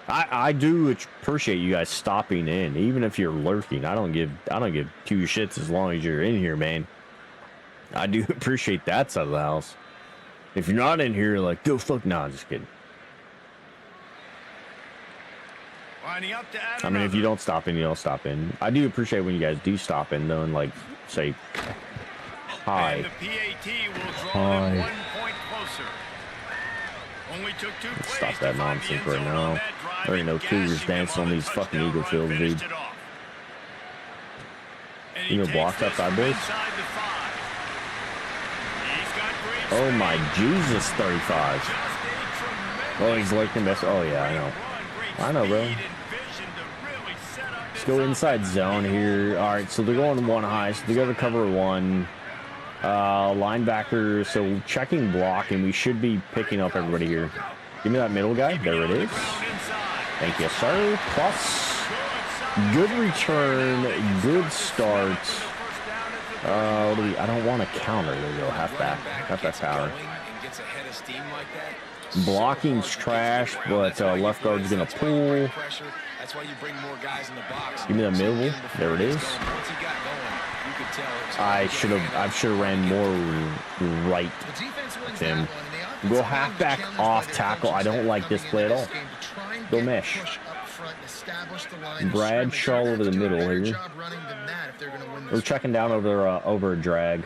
I do appreciate you guys stopping in, even if you're lurking. I don't give two shits as long as you're in here, man. I do appreciate that side of the house. If you're not in here, like, go fuck. Nah, I'm just kidding. I mean, if you don't stop in, you don't stop in. I do appreciate when you guys do stop in, though, and like say hi. And the PAT will draw them 1 point closer. Only took 2 plays Stop to that find the nonsense end right zone on now. that drive There ain't no and Cougars gashed them dancing on the these fucking touchdown Eagle run, fields, finished dude. it off. And he You know, takes blocks this outside, from boys. inside the 5. He's got great Oh my speed. Jesus, 35. Just a tremendous Oh, he's lurking this. Oh yeah, I know. I know, bro. Let's go inside zone here. All right, so they're going one high, so they go to cover 1. Linebacker, so checking block, and we should be picking up everybody here. Give me that middle guy. There it is. Thank you, sir. Plus, good return, good start. What do we? I don't want to counter. There we go. Halfback power. Blocking's trash, but left guard's gonna pull. Give me the middle. There it is. I should have ran more right with him. Go halfback off tackle. I don't like this play at all. Go mesh. Bradshaw over the middle here. We're checking down over a drag.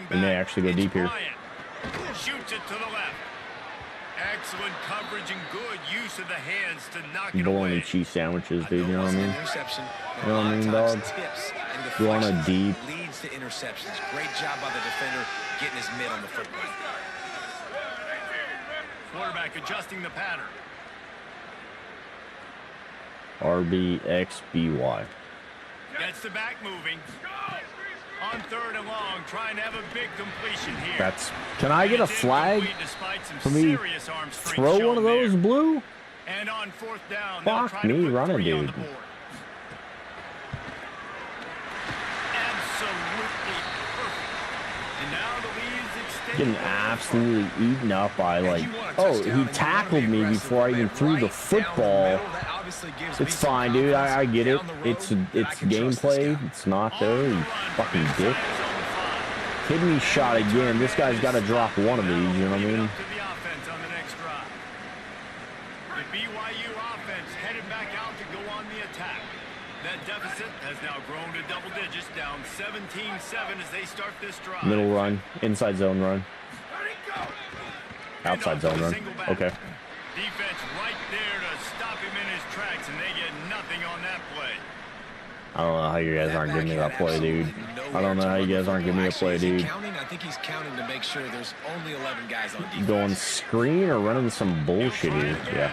We may actually go deep here. Shoots it to the left. Excellent coverage and good use of the hands to knock it Bologna away. cheese sandwiches, dude. You know what I mean? You know what I mean, dog? You want a deep. Leads to interceptions. Great job by the defender getting his mid on the football. Quarterback adjusting the pattern. RBXBY. Gets the back moving. On 3rd and long, trying to have a big completion here. That's. Can I get a flag for me? Throw one of those blue? And on 4th down, Fuck me running, dude. Absolutely perfect. And now the lead's extended. Getting absolutely eaten up by, like, oh, he tackled me before I even threw the football. It's fine, dude. I get it. It's gameplay. It's not though. You fucking dick. Kidney shot again. This guy's got to drop one of these. You know what I mean? The BYU offense headed back out to go on the attack. That deficit has now grown to double digits, down 17-7 as they start this drive. Middle run, inside zone run, outside zone run. Okay. Defense right there to stop him in his tracks, and they get nothing on that play. I don't know how you guys aren't giving me that play, dude. I don't know how you guys aren't giving me a play, dude. I think he's counting to make sure there's only 11 guys on defense. Going screen or running some bullshit here. Yeah.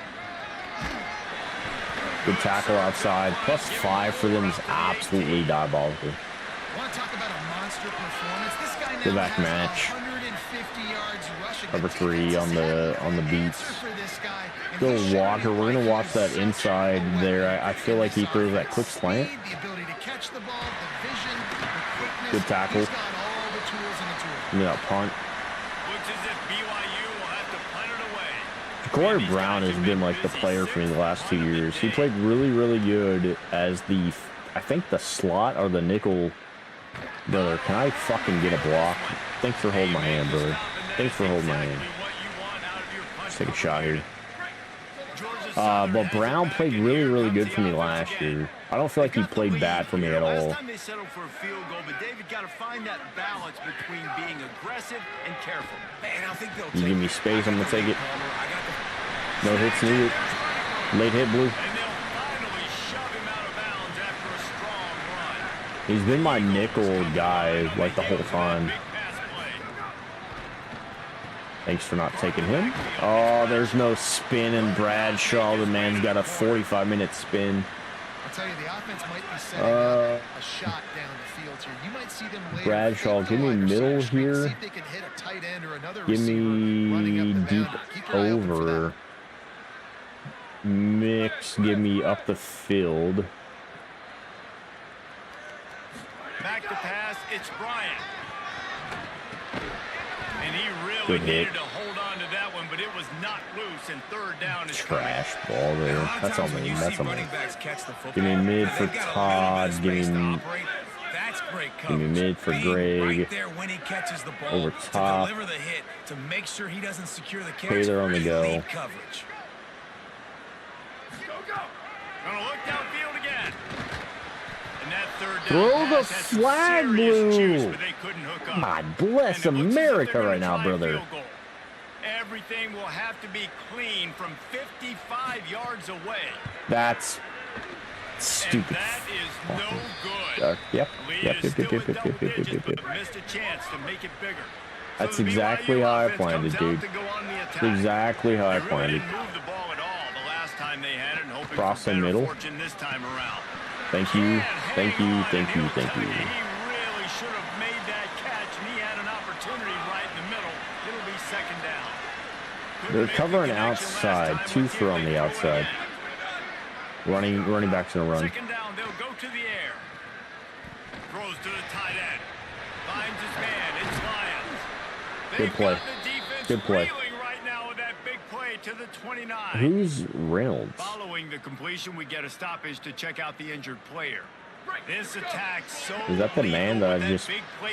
Good tackle outside. +5 for them is absolutely diabolical. Good back match. Cover 3 on the beats. Go Walker. We're gonna watch that inside there. I feel like he throws that quick slant. Good tackle. Give me that punt. Corey Brown has been like the player for me the last 2 years. He played really, really good as the, I think the slot or the nickel. Brother, can I fucking get a block? Thanks for holding my hand, brother. Thanks for holding my hand. Let's take a shot here. But Brown played really, really good for me last year. I don't feel like he played bad for me at all. Last time they settled for a field goal, but David got to find that balance between being aggressive and careful. Man, I think they'll You give me space, I'm gonna take it. No hits needed. Late hit, blue. And they'll finally shove him out of bounds after a strong run. He's been my nickel guy like the whole time. Big pass play. Thanks for not taking him. Oh, there's no spin in Bradshaw. The man's got a 45-minute spin. I'll tell you, the offense might be setting up a shot down the field here. You might see them later. Bradshaw, give me middle here. Give me deep over. Mix, give me up the field. Back to pass, it's Bryant. And he really Good hit. needed to hold on to that one, but it was not loose, and 3rd down is Trash ball there. That's on me. That's on me. Give Give me mid for Todd. Give me mid for Greg. Over top. Taylor on the go. Gonna look downfield again. And that 3rd down Throw the pass had some flag, serious Blue. juice, but they couldn't hook up. God bless And it looks as if America they're right gonna now, try a brother. field goal. Everything will have to be clean from 55 yards away. That's stupid. And that is no good. Yep. Missed a chance to make it bigger. That's exactly how I planned it, dude. Exactly how I planned it. Cross the middle. Thank you. Thank you. Thank you. Thank you. He really should have made that catch, and he had an opportunity right in the middle. It'll be second down. They're covering outside. 2 for on the outside. Running backs in a run. Second down, they'll go to the air. Throws to the tight end. Finds his man. It's Lions. Good play. Good play. Right now with that big play to the 29. Who's Reynolds? Following the completion, we get a stoppage to check out the injured player. This attack so Is that the man that I just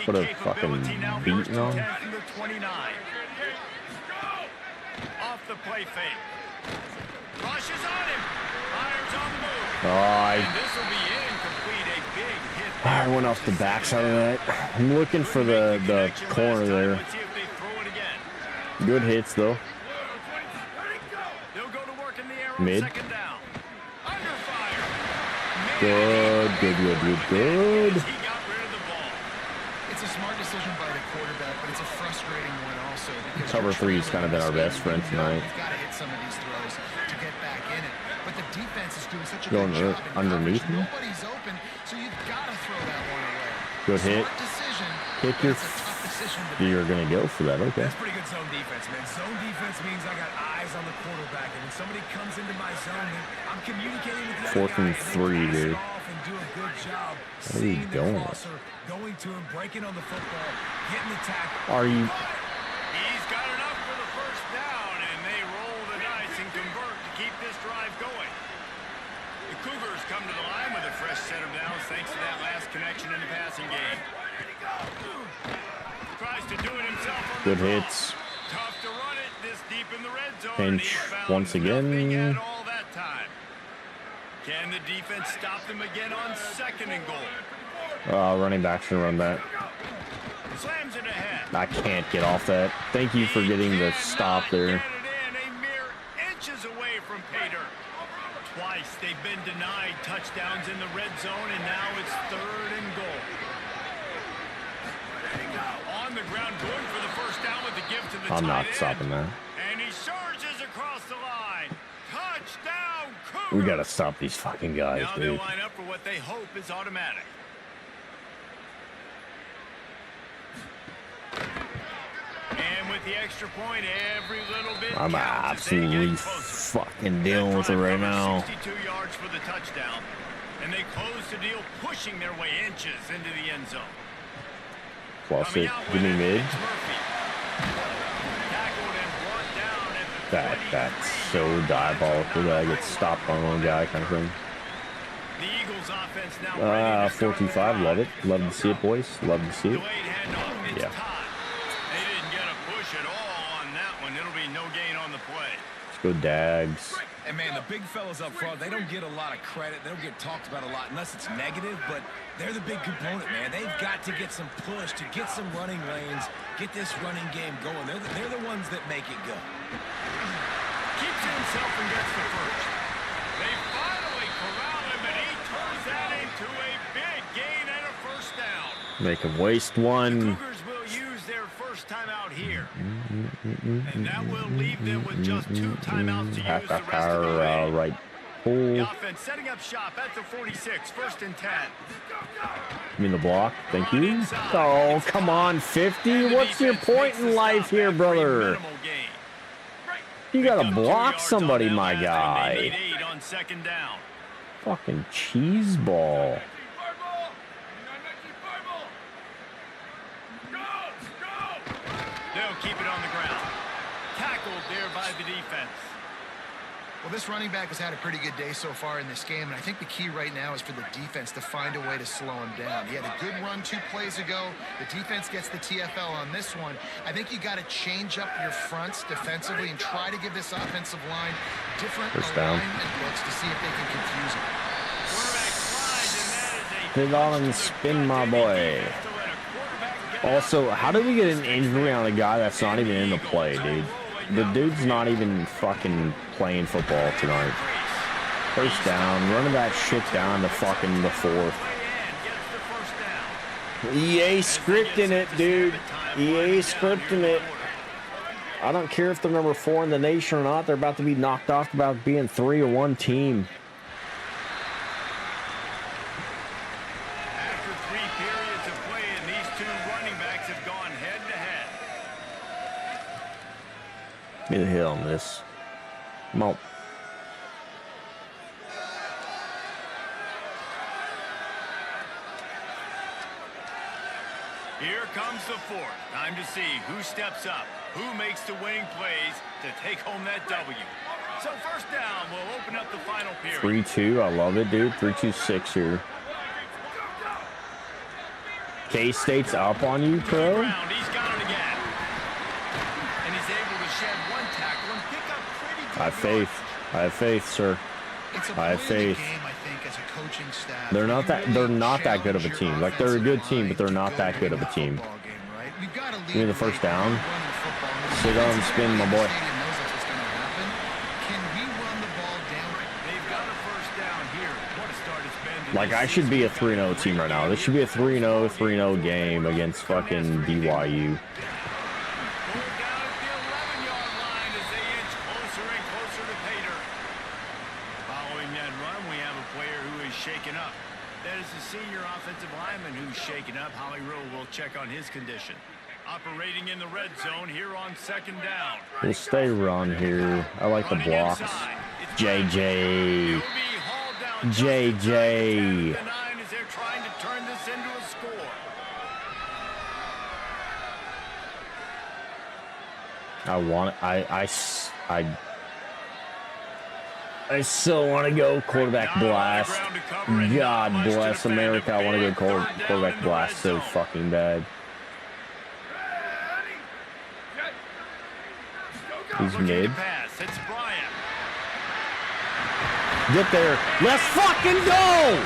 put a fucking beating on? From the 29. Off the play fake. Rushes on him. Fires on the move. And this will be incomplete. A big hit. I went off the backside of that. I'm looking for the corner there. Let's see if they throw it again. Good hits though. They'll go to work in the air on Mid. second down. Under fire. Good. He got rid of the ball. It's a smart decision by the quarterback, but it's a frustrating one also. Because Cover 3 has kind of been our best friend tonight. You've got to hit some of these throws to get back in it. But the defense is doing such a Going good job in underneath coverage. him. Nobody's open, so you've got to throw that one away. Good hit. Smart decision. Kick but your. it's a tough decision to You're gonna go for that, okay? That's pretty good zone defense, man. Zone defense means I got eyes on the quarterback, and when somebody comes into my zone, I'm communicating with the other 4th and guy, 3, and they dude. pass it off and do a good job What are you seeing the doing? crosser, going to him, breaking on the football, getting the tackle. Are you? He's got enough for the first down, and they roll the dice and convert to keep this drive going. The Cougars come to the line with a fresh set of downs thanks to that last connection in the passing game. Tries to do it himself on Good the draw. hits. Tough to run it this deep in the red zone. Pinch and he found once again. nothing at all that time. Can the defense stop them again on second and goal? Running backs can run that. Slams it ahead. I can't get off that. Thank you for getting the stop there. Get it in a mere inches away from Pater. Twice they've been denied touchdowns in the red zone, and now it's third and goal. On the ground, going for the first down with the give to the I'm not tight end. stopping that. And he surges across the line. Touchdown, Cougars. We gotta stop these fucking guys, Now they'll dude. line up for what they hope is automatic. And with the extra point, every little bit I'm counts as they get absolutely closer. fucking dealing with it right now. 62 yards for the touchdown, and they close the deal, pushing their way inches into the end zone. Plus Coming it. out Give with me it, mid. it's Murphy. Tackled and brought down at the That's 23. so diabolical that I get stopped on one guy kind of thing. The Eagles offense now ready to start 425. their Love it. drive. Love to see it, boys. Love to see it. Delayed handoff, it's Yeah. Todd. They didn't get a push at all on that one. It'll be no gain on the play. Let's go Dags. And man, the big fellas up front, they don't get a lot of credit. They don't get talked about a lot unless it's negative, but they're the big component, man. They've got to get some push, to get some running lanes, get this running game going. They're the ones that make it go. Keeps it himself and gets the first. They finally corral him, and he turns that into a big gain and a first down. Make him waste The one. Cougars will use their first timeout here. And that will leave them with just 2 timeouts to use Half the back rest of the power, way. right The pull. offense setting up shop at the 46, 1st and 10. Give me the block. Thank you. Oh, come on, 50. What's your point in life here, brother? You gotta block somebody, my guy. On second down. Fucking cheese ball. They'll keep it on the ground. Tackled there by the defense. Well, this running back has had a pretty good day so far in this game, and I think the key right now is for the defense to find a way to slow him down. He had a good run 2 plays ago. The defense gets the TFL on this one. I think you got to change up your fronts defensively and try to give this offensive line different First down. alignment looks to see if they can confuse him. Quarterback slides, and that is a Hit on and spin, my boy. Also, how did we get an injury on a guy that's not even in the play, dude? the dude's not even fucking playing football tonight. First down, running that shit down to fucking the 4th. EA scripting it, dude. EA scripting it. I don't care if they're number 4 in the nation or not. They're about to be knocked off about being 3-1 team. After 3 periods of play, and these 2 running backs have gone head-to-head. Give me the hit on this. Come on. Here comes the 4th. Time to see who steps up, who makes the winning plays to take home that W. So first down will open up the final period. 3-2. I love it, dude. 3-2-6 here. K-State's up on you, Pro? He's got it again. And he's able to shed 1 tackle and pick up pretty good I have faith. I have faith, sir. I have faith. They're not that good of a team. Like, they're a good team, but they're not that good of a team. Give me the first down. Sit on and spin, my boy. Like, I should be a 3-0 team right now. This should be a 3-0 game against fucking BYU. Shaken up. Holly Rowe will check on his condition. Operating in the red zone here on 2nd down. We'll stay run here. I like the blocks. JJ. JJ. I want it. I still want to go quarterback blast. God bless America. I want to go quarterback blast so fucking bad. He's mid. Get there. Let's fucking go!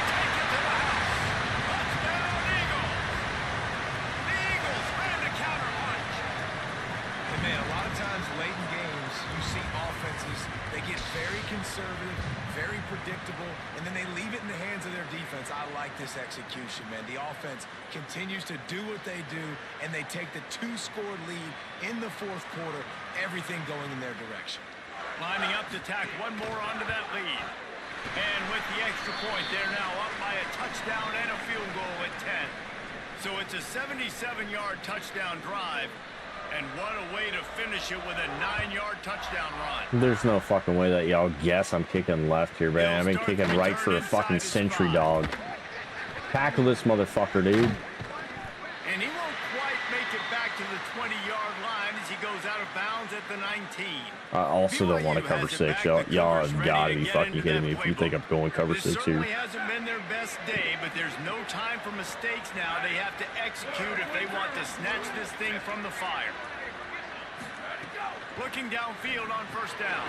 Conservative, very predictable, and then they leave it in the hands of their defense. I like this execution, man. The offense continues to do what they do, and they take the 2-score lead in the 4th quarter, everything going in their direction. Lining up to tack one more onto that lead. And with the extra point, they're now up by a touchdown and a field goal at 10. So it's a 77-yard touchdown drive. And what a way to finish it with a 9-yard touchdown run. There's no fucking way that y'all guess I'm kicking left here, man. I've been kicking right for a fucking century, dog. Tackle this motherfucker, dude. And he won't quite make it back to the 20-yard line as he goes out of bounds at the 19. I also don't want to cover 6. Y'all have got to be fucking kidding me if you think I'm going cover 6 here. It hasn't been their best day, but there's no time for mistakes now. They have to execute if they want to snatch this thing from the fire. Looking downfield on first down.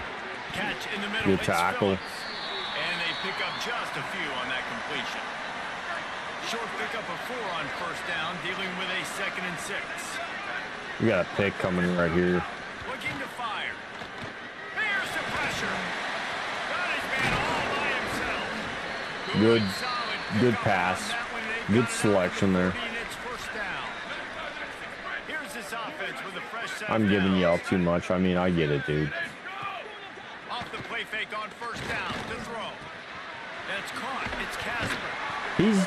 Catch in the middle. Good tackle. And they pick up just a few on that completion. Short pickup of 4 on first down, dealing with a 2nd and 6. We got a pick coming right here. Looking to fire. There's the pressure. Got his man all by himself. Good pass. Good selection there. I'm giving y'all too much. I mean, I get it, dude. Off the play fake on first down to throw. That's caught. It's Casper. He's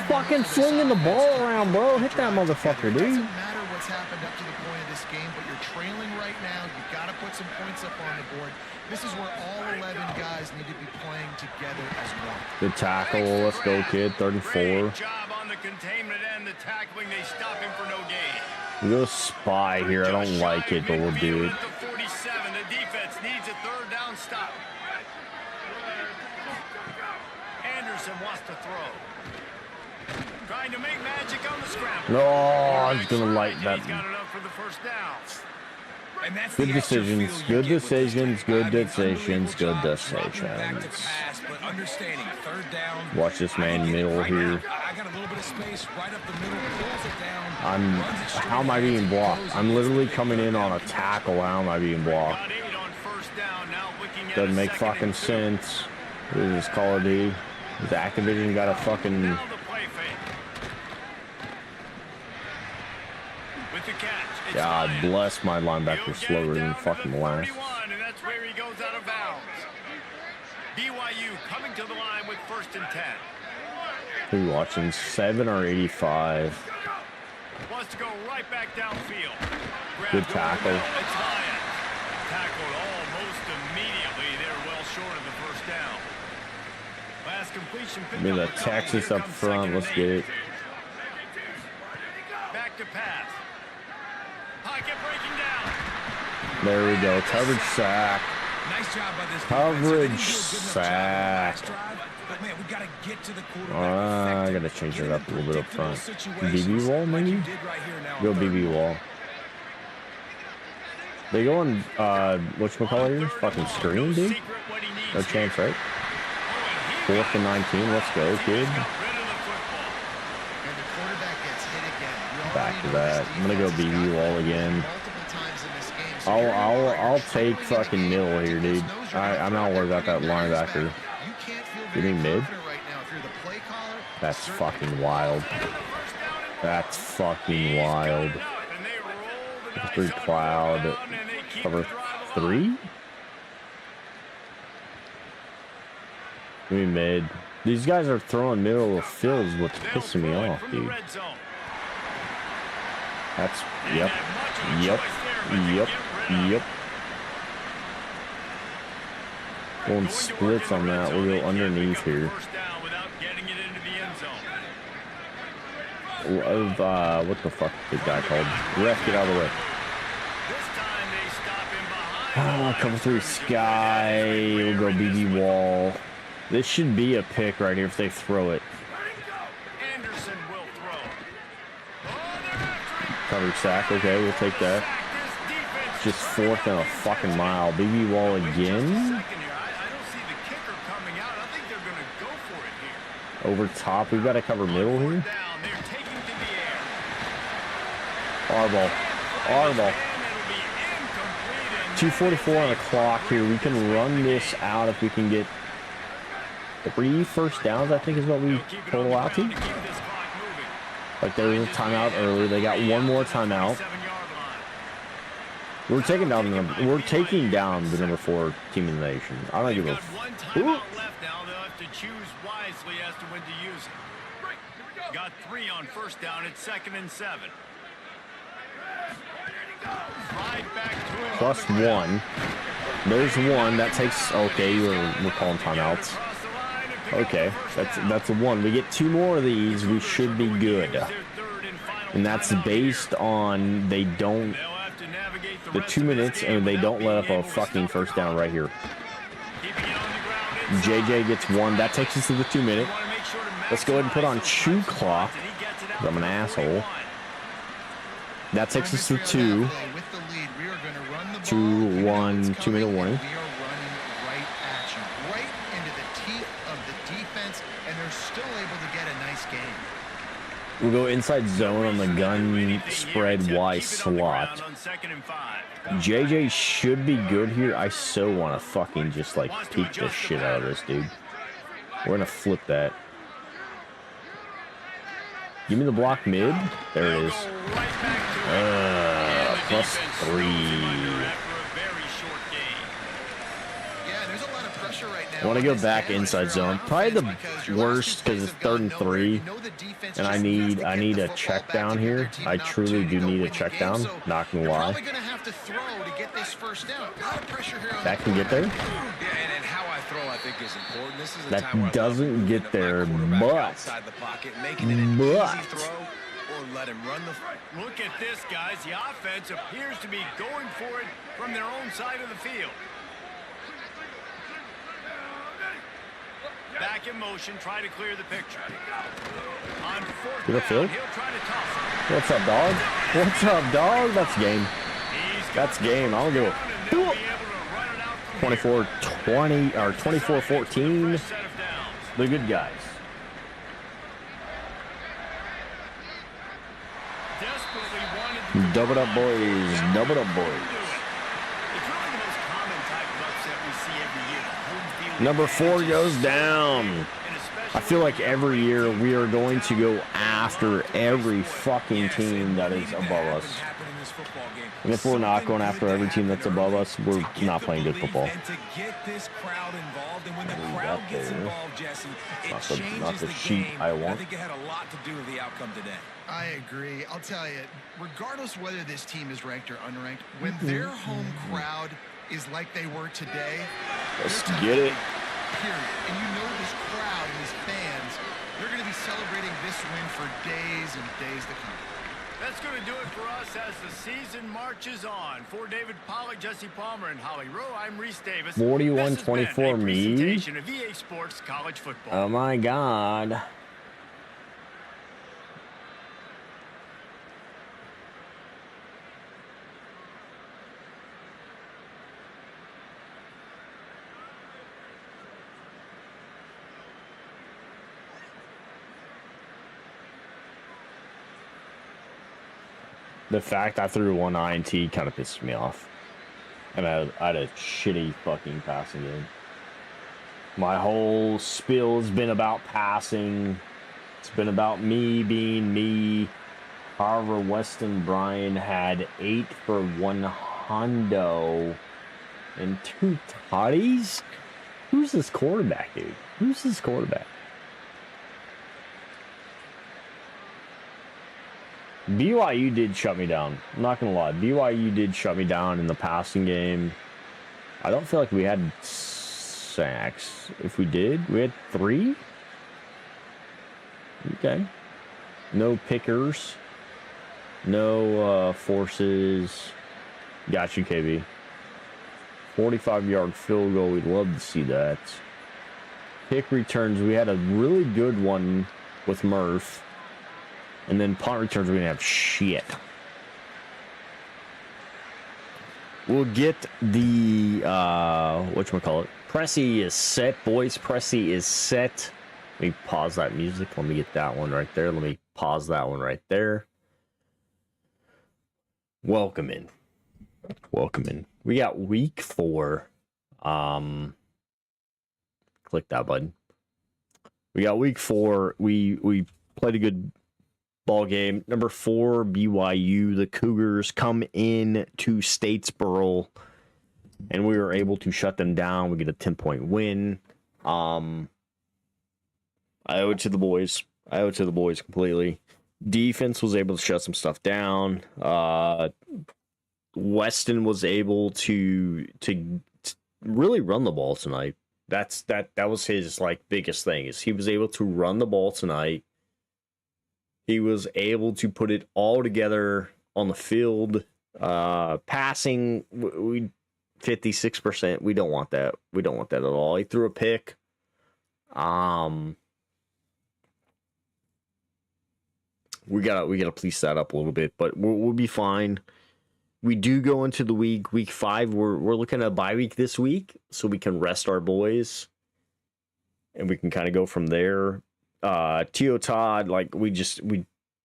fucking slinging the ball around, bro. Hit that motherfucker, dude. It doesn't matter what's happened up to the point of this game, but you're trailing right now. You've got to put some points up on the board. This is where all 11 guys need to be playing together as one. Good tackle. Let's go, kid. 34. Great job on the containment and the tackling. They stop him for no gain. We go spy here. I don't like it, but we'll do it. The 47. The defense needs a 3rd down stop. Anderson wants to throw. Trying to make magic on the scramble. No, I was gonna light that. He's got enough for the first down. Good decisions. Good decisions. Good decisions. Good decisions. Watch this man middle here. How am I being blocked? I'm literally coming in on a tackle. How am I being blocked? Got 8 on first down. Now looking at Doesn't a make 2nd fucking and 2. sense. This is Call of Duty. This Activision got a fucking. Now the play fake. With the catch, it's God Lions. bless my linebacker He'll get it slower than down to fucking the last. 31, and that's where he goes out of bounds. BYU coming to the line with 1st and 10. Who you watching? 7 or 85? Wants to go right back downfield. Good Grabbed over the tackle. middle, it's Lions. Tackled almost immediately. They're well short of the 1st down. Last completion picked Give me up the a couple. Texas Here up comes front. 2nd Let's and get 8. it. Back to pass. Pocket breaking down. There we go. Coverage sack. Nice job by this Coverage defense. They didn't do a good enough job on the last sack. drive, but man, we got to get to the quarterback. I effective. gotta change Get it in up a little bit up predictable front. situations BB wall, like maybe? you did right here now Go on 3rd BB and wall. They going, whatchamacallit here? Fucking screen, dude? No chance, right? 4th and 19. Let's go, kid. And the quarterback gets hit again. You Back already to know that. this I'm gonna go defense has BB got wall that again. multiple times in this game. So here you are, I'll you're take going into fucking the middle game. here, dude. Defense knows you're gonna I'm throw not it. worried about that They're players back. linebacker. You can't feel Give me very mid. confident right now. If you're the play caller, That's certainly fucking wild. That's fucking wild. Through cloud. Cover 3? Give me mid. These guys are throwing middle of the field is what's pissing me off, dude. That's, yep. Going splits on that. We'll go underneath here. What the fuck is the guy called? Ref, get out of the way. Cover 3 sky. We'll go BB wall. This should be a pick right here if they throw it. Anderson will throw. Cover sack. Okay, we'll take that. Just 4th and a fucking mile. BB wall again. I don't see the kicker coming out. I think they're going to go for it here. Over top. We've got to cover middle here. Down. They're taking to the air. Our ball. Our ball. And it'll be incomplete. 2:44 on the clock here. We can run this out if we can get 3 first downs, I think is what we total out to. Like there was a timeout early. They got one more timeout. We're taking down the number 4 team in the nation. I don't give a One timeout left now. They'll have to choose wisely as to when to use it. Got 3 on first down. It's 2nd and 7. Right back to him. plus 1. There's 1 that takes. Okay, we're calling timeouts. Okay, that's a 1. We get 2 more of these, we should be good. And that's based on they don't the 2 minutes and they don't let up a fucking first down right here. JJ gets 1. That takes us to the 2 minute. Let's go ahead and put on chew clock. I'm an asshole. That takes us to 2. 2, 1, 2 minute warning. We are running right at you, right into the teeth of the defense, and they're still able to get a nice game. We'll go inside zone on the gun spread Y slot. JJ should be good here. I so want to fucking just like peek the shit out of this dude. We're gonna flip that. Give me the block mid. There it is. Plus 3. I want to go back inside zone. Probably the worst because it's 3rd and 3, and I need a check down here. I truly do need a check down. Not gonna lie. That can get there. Yeah, and how I throw, I think, is important. This is a time where I That love doesn't get there, but outside the pocket, making it an easy throw or let him run the. Look at this, guys. The offense appears to be going for it from their own side of the field. Back in motion, try to clear the picture. On 4th Get a field. down, he'll try to toss it. What's up, dog? What's up, dog? That's game. That's game. I'll do it. 24-20 or 24-14. The good guys. desperately wanted to Double up, boys. Double up, boys. It's really the most common type of upset we see every year. Home field Number 4 advantage goes is so down. big, and especially I feel like when every you're year ranked we are in going to go town. after every fucking team that is above us. And if we're not going after every team that's above us, we're not playing good football. And to get this crowd involved, and when the Leave crowd that gets there. involved, Jesse, it Not changes the the sheet game. I And I want. think it had a lot to do with the outcome today. I agree. I'll tell you, regardless whether this team is ranked or unranked, when their home crowd is like they were today, Let's they're get it. period. And you know this crowd, these fans, they're going to be celebrating this win for days and days to come. That's going to do it for us as the season marches on. For David Pollack, Jesse Palmer, and Holly Rowe, I'm Reese Davis. 41-24 This has been a me. presentation of EA Sports College Football. Oh my god. The fact I threw one INT kind of pissed me off. And I had a shitty fucking passing game. My whole spiel has been about passing. It's been about me being me. However, Weston Bryan had 8 for 1 hundo and 2 tutties? Who's this quarterback, dude? Who's this quarterback? BYU did shut me down. I'm not going to lie. BYU did shut me down in the passing game. I don't feel like we had sacks. If we did, we had 3. Okay. No pickers. No forces. Got you, KB. 45-yard field goal. We'd love to see that. Kick returns. We had a really good one with Murph. And then punt returns, we didn't have shit. We'll get the, whatchamacallit. Pressy is set, boys. Pressy is set. Let me pause that music. Let me get that one right there. Let me pause that one right there. Welcome in. Welcome in. We got week 4. Click that button. We got week 4. We played a good ball game. Number 4, BYU. The Cougars come in to Statesboro, and we were able to shut them down. We get a 10-point win. I owe it to the boys. I owe it to the boys completely. Defense was able to shut some stuff down. Weston was able to really run the ball tonight. That was his biggest thing, is he was able to run the ball tonight. He was able to put it all together on the field. Passing, we 56%. We don't want that. We don't want that at all. He threw a pick. We gotta police that up a little bit, but we'll be fine. We do go into the week 5. We're looking at a bye week this week, so we can rest our boys, and we can kind of go from there. Teo Todd,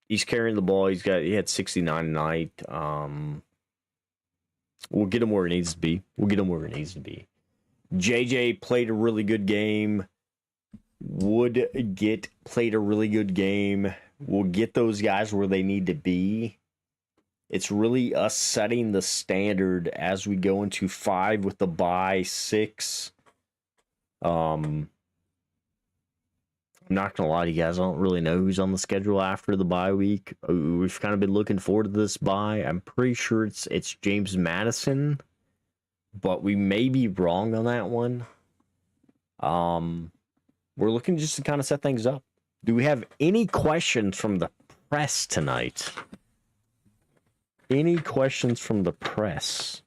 he's carrying the ball. He had 69 tonight. We'll get him where he needs to be. JJ played a really good game. Played a really good game. We'll get those guys where they need to be. It's really us setting the standard as we go into 5 with the bye, 6. I'm not gonna lie to you guys, I don't really know who's on the schedule after the bye week. We've kind of been looking forward to this bye. I'm pretty sure it's James Madison, but we may be wrong on that one. We're looking just to kind of set things up. Do we have any questions from the press tonight? Any questions from the press?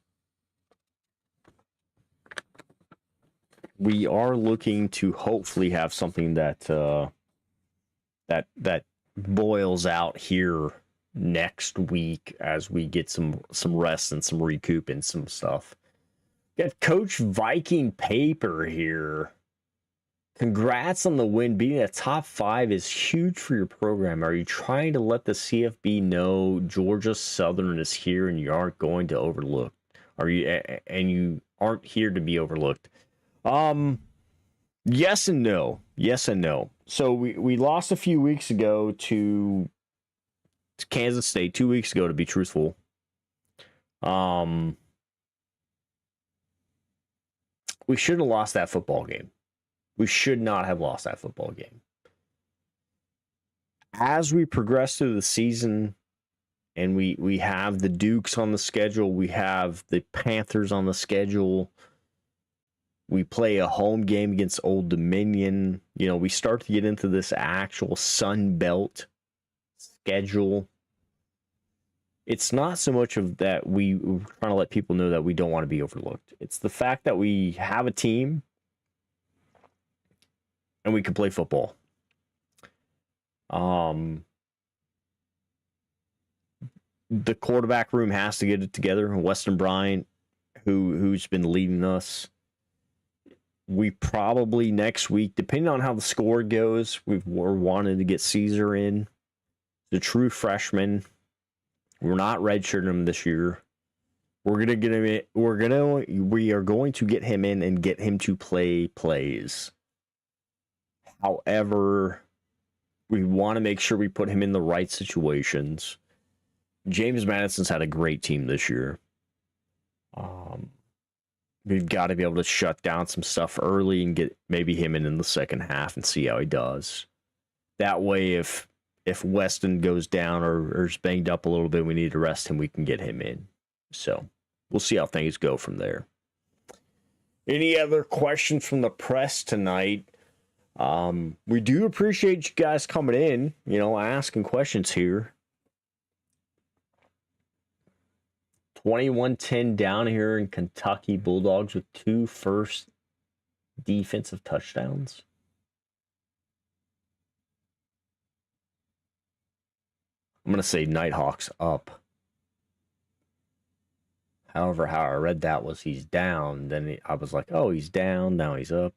We are looking to hopefully have something that that boils out here next week as we get some rest and some recoup and some stuff. Got Coach Viking Paper here. congrats on the win. Being a top 5 is huge for your program. Are you trying to let the CFB know Georgia Southern is here and you aren't going to overlook? Are you and you aren't here to be overlooked? Yes and no. Yes and no. So we lost a few weeks ago to Kansas State, 2 weeks ago to be truthful. We shouldn't have lost that football game. We should not have lost that football game. As we progress through the season and we have the Dukes on the schedule, we have the Panthers on the schedule, we play a home game against Old Dominion, you know, we start to get into this actual Sun Belt schedule. It's not so much of that we're trying to let people know that we don't want to be overlooked. It's the fact that we have a team and we can play football. The quarterback room has to get it together. Weston Bryant, who's been leading us, we probably next week, depending on how the score goes, we're wanting to get Caesar in, the true freshman. We're not redshirting him this year. We're gonna get him in. We are going to get him in and get him to play plays. However, we want to make sure we put him in the right situations. James Madison's had a great team this year. We've got to be able to shut down some stuff early and get maybe him in the second half and see how he does. That way, if Weston goes down or is banged up a little bit, we need to rest him, we can get him in. So we'll see how things go from there. Any other questions from the press tonight? We do appreciate you guys coming in, you know, asking questions here. 21-10 down here in Kentucky. Bulldogs with 2 first defensive touchdowns. I'm going to say Nighthawks up. However, how I read that was he's down. Then I was like, oh, he's down. Now he's up.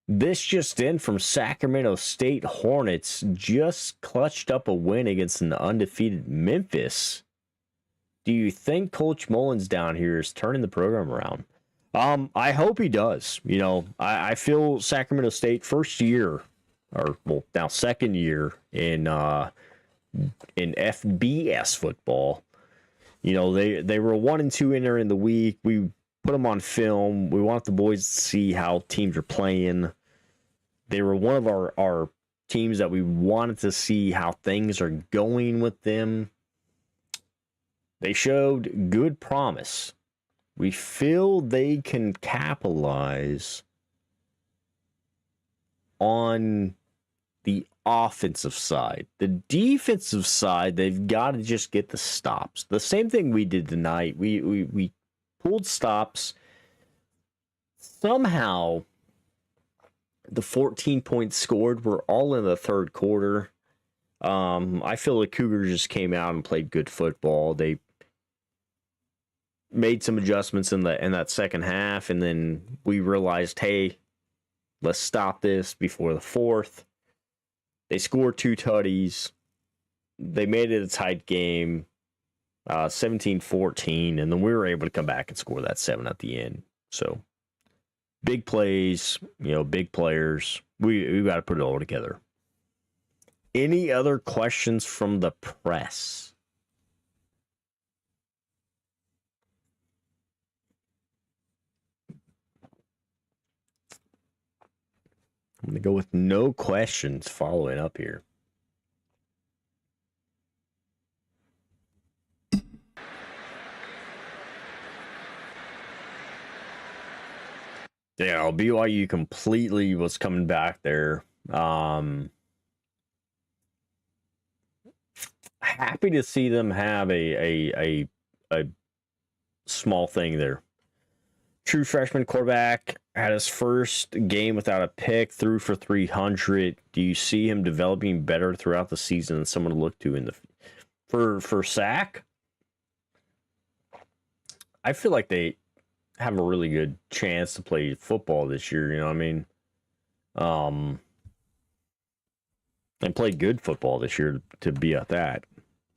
This just in from Sacramento State. Hornets just clutched up a win against an undefeated Memphis. Do you think Coach Mullins down here is turning the program around? I hope he does. You know, I feel Sacramento State first year, or well, now second year in FBS football. You know, they were 1-2 entering the week. We put them on film. We want the boys to see how teams are playing. They were one of our teams that we wanted to see how things are going with them. They showed good promise. We feel they can capitalize on the offensive side. The defensive side, they've got to just get the stops. The same thing we did tonight. We pulled stops. Somehow, the 14 points scored were all in the third quarter. I feel the Cougars just came out and played good football. They made some adjustments in that second half, and then we realized, hey, let's stop this before the fourth. They scored 2 tutties. They made it a tight game, 17-14, and then we were able to come back and score that 7 at the end. So big plays, you know, big players. We got to put it all together. Any other questions from the press? I'm going to go with no questions following up here. Yeah, BYU completely was coming back there. Happy to see them have a small thing there. True freshman quarterback had his first game without a pick, threw for 300. Do you see him developing better throughout the season and someone to look to in the for Sac? I feel like they have a really good chance to play football this year. You know what I mean? And played good football this year to be at that.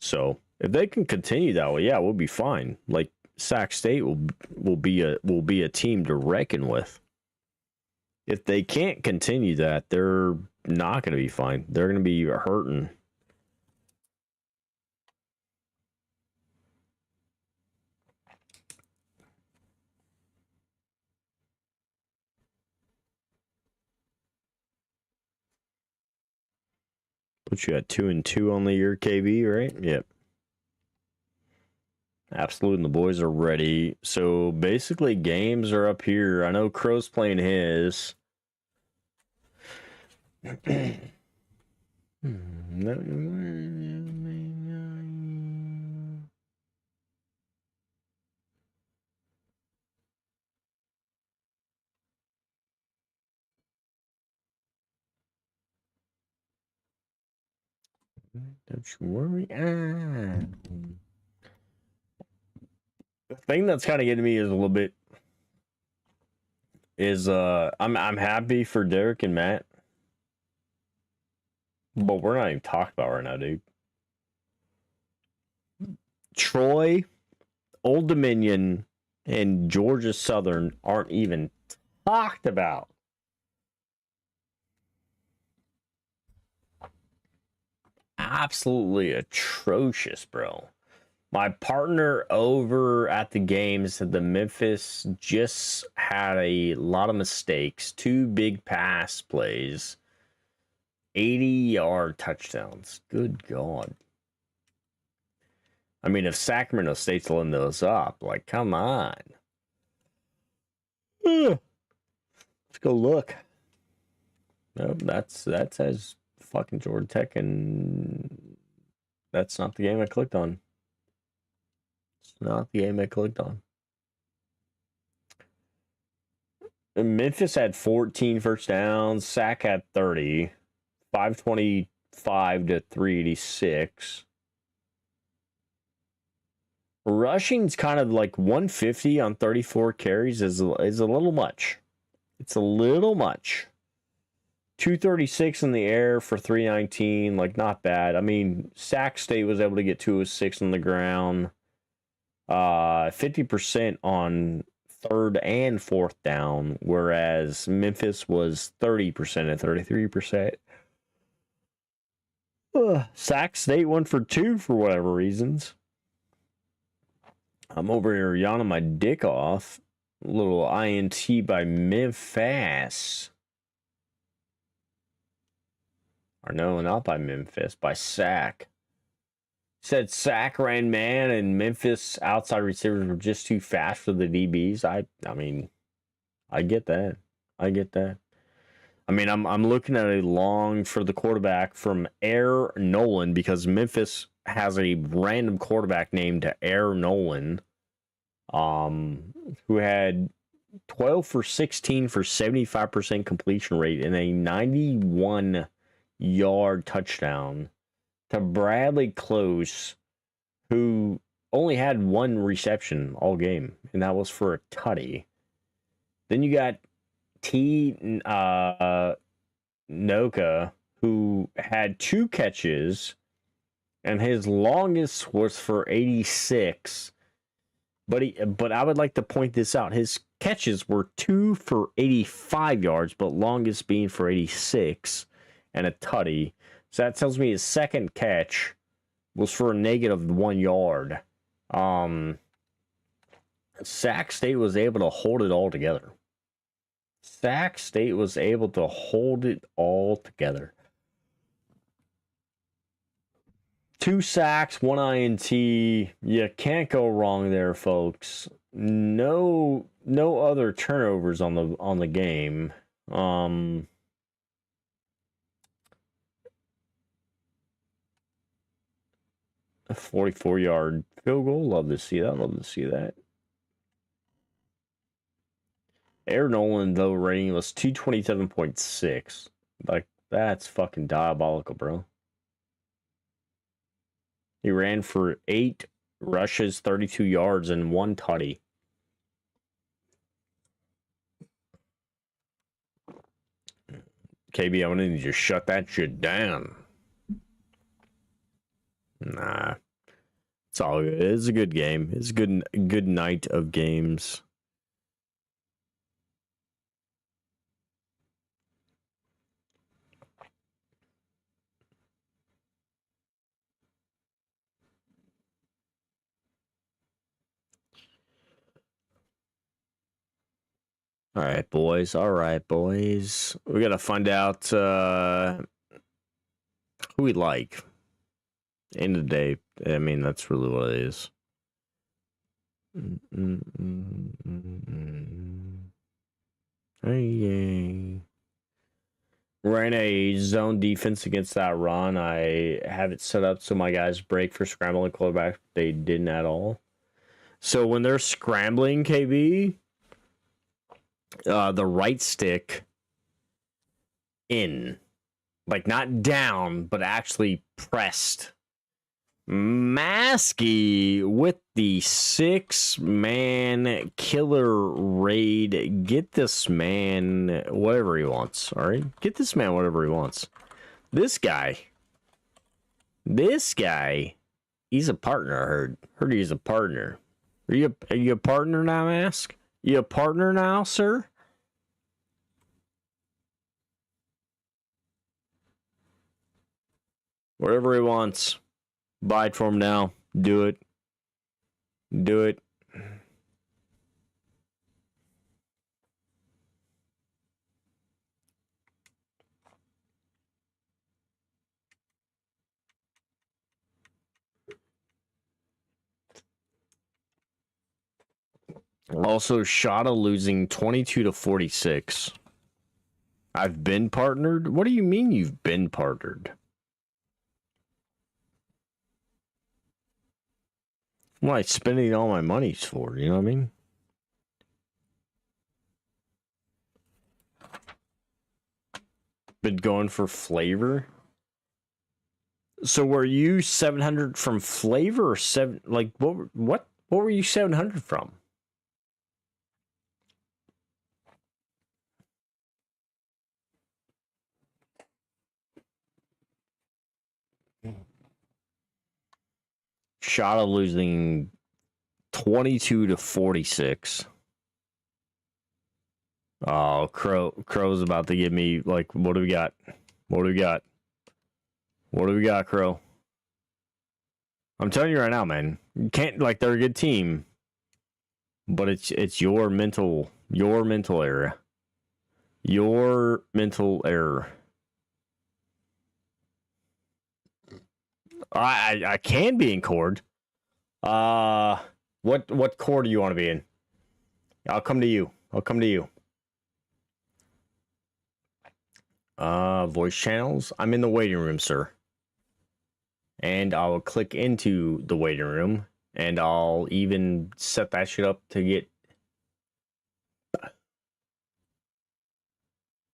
So if they can continue that way, yeah, we'll be fine. Like Sac State will be a team to reckon with. If they can't continue that, they're not going to be fine. They're going to be hurting. What you got, 2-2 on the year, KB, right? Yep. Absolute and the boys are ready. So basically, games are up here. I know Crow's playing his. Don't you worry. The thing that's kind of getting me is a little bit is I'm happy for Derek and Matt, but we're not even talking about right now, dude. Troy, Old Dominion, and Georgia Southern aren't even talked about. Absolutely atrocious, bro. My partner over at the game said the Memphis just had a lot of mistakes, 2 big pass plays, 80-yard touchdowns. Good God. I mean, if Sacramento State's letting those up, like, come on. Let's go look. Nope, that says fucking Georgia Tech, and that's not the game I clicked on. It's not the game I clicked on. Memphis had 14 first downs. Sac had 30. 525 to 386. Rushing's kind of like 150 on 34 carries is a little much. It's a little much. 236 in the air for 319, like not bad. I mean, Sac State was able to get 206 on the ground. 50% on 3rd and 4th down, whereas Memphis was 30% and 33%. Sac State went for 2 for whatever reasons. I'm over here yawning my dick off. A little INT by Memphis. Or no, not by Memphis, by Sac. Said Sac ran man and Memphis outside receivers were just too fast for the DBs. I mean, I get that. I get that. I mean, I'm looking at a long for the quarterback from Air Nolan because Memphis has a random quarterback named Air Nolan, who had 12 for 16 for 75% completion rate and a 91-yard touchdown to Bradley Close, who only had 1 reception all game, and that was for a tutty. Then you got Noka, who had 2 catches, and his longest was for 86. But I would like to point this out. His catches were 2 for 85 yards, but longest being for 86 and a tutty. So that tells me his second catch was for a -1 yard. Sac State was able to hold it all together. Sac State was able to hold it all together. 2 sacks, 1 INT. You can't go wrong there, folks. No other turnovers on the game. 44-yard field goal. Love to see that. Love to see that. Air Nolan, though, rating was 227.6. Like, that's fucking diabolical, bro. He ran for 8 rushes, 32 yards, and 1 tutty. KB, I'm gonna need you to shut that shit down. Nah. It's all good. It's a good game. It's a good night of games. All right, boys. All right, boys. We gotta find out who we like. End of the day, I mean, that's really what it is. Hey, ran a zone defense against that run. I have it set up so my guys break for scrambling quarterback. They didn't at all. So when they're scrambling, KB, the right stick in, like not down, but actually pressed. Maskey with the 6-man killer raid. Get this man whatever he wants. All right, get this man whatever he wants. This guy, he's a partner. I heard he's a partner. Are you a partner now, Mask? You a partner now, sir? Whatever he wants. Buy it for him now. Do it. Do it. Also, Shada losing 22-46. I've been partnered? What do you mean you've been partnered? What am I spending all my monies for? You know what I mean? Been going for flavor. So were you 700 from flavor or seven? Like what were you 700 from? Shada losing 22-46. Oh, Crow's about to give me like, what do we got? What do we got? What do we got, Crow? I'm telling you right now, man. You can't, like, they're a good team, but it's your mental error. Your mental error. I can be in chord. What chord do you want to be in? I'll come to you. Voice channels. I'm in the waiting room, sir. And I'll click into the waiting room, and I'll even set that shit up to get.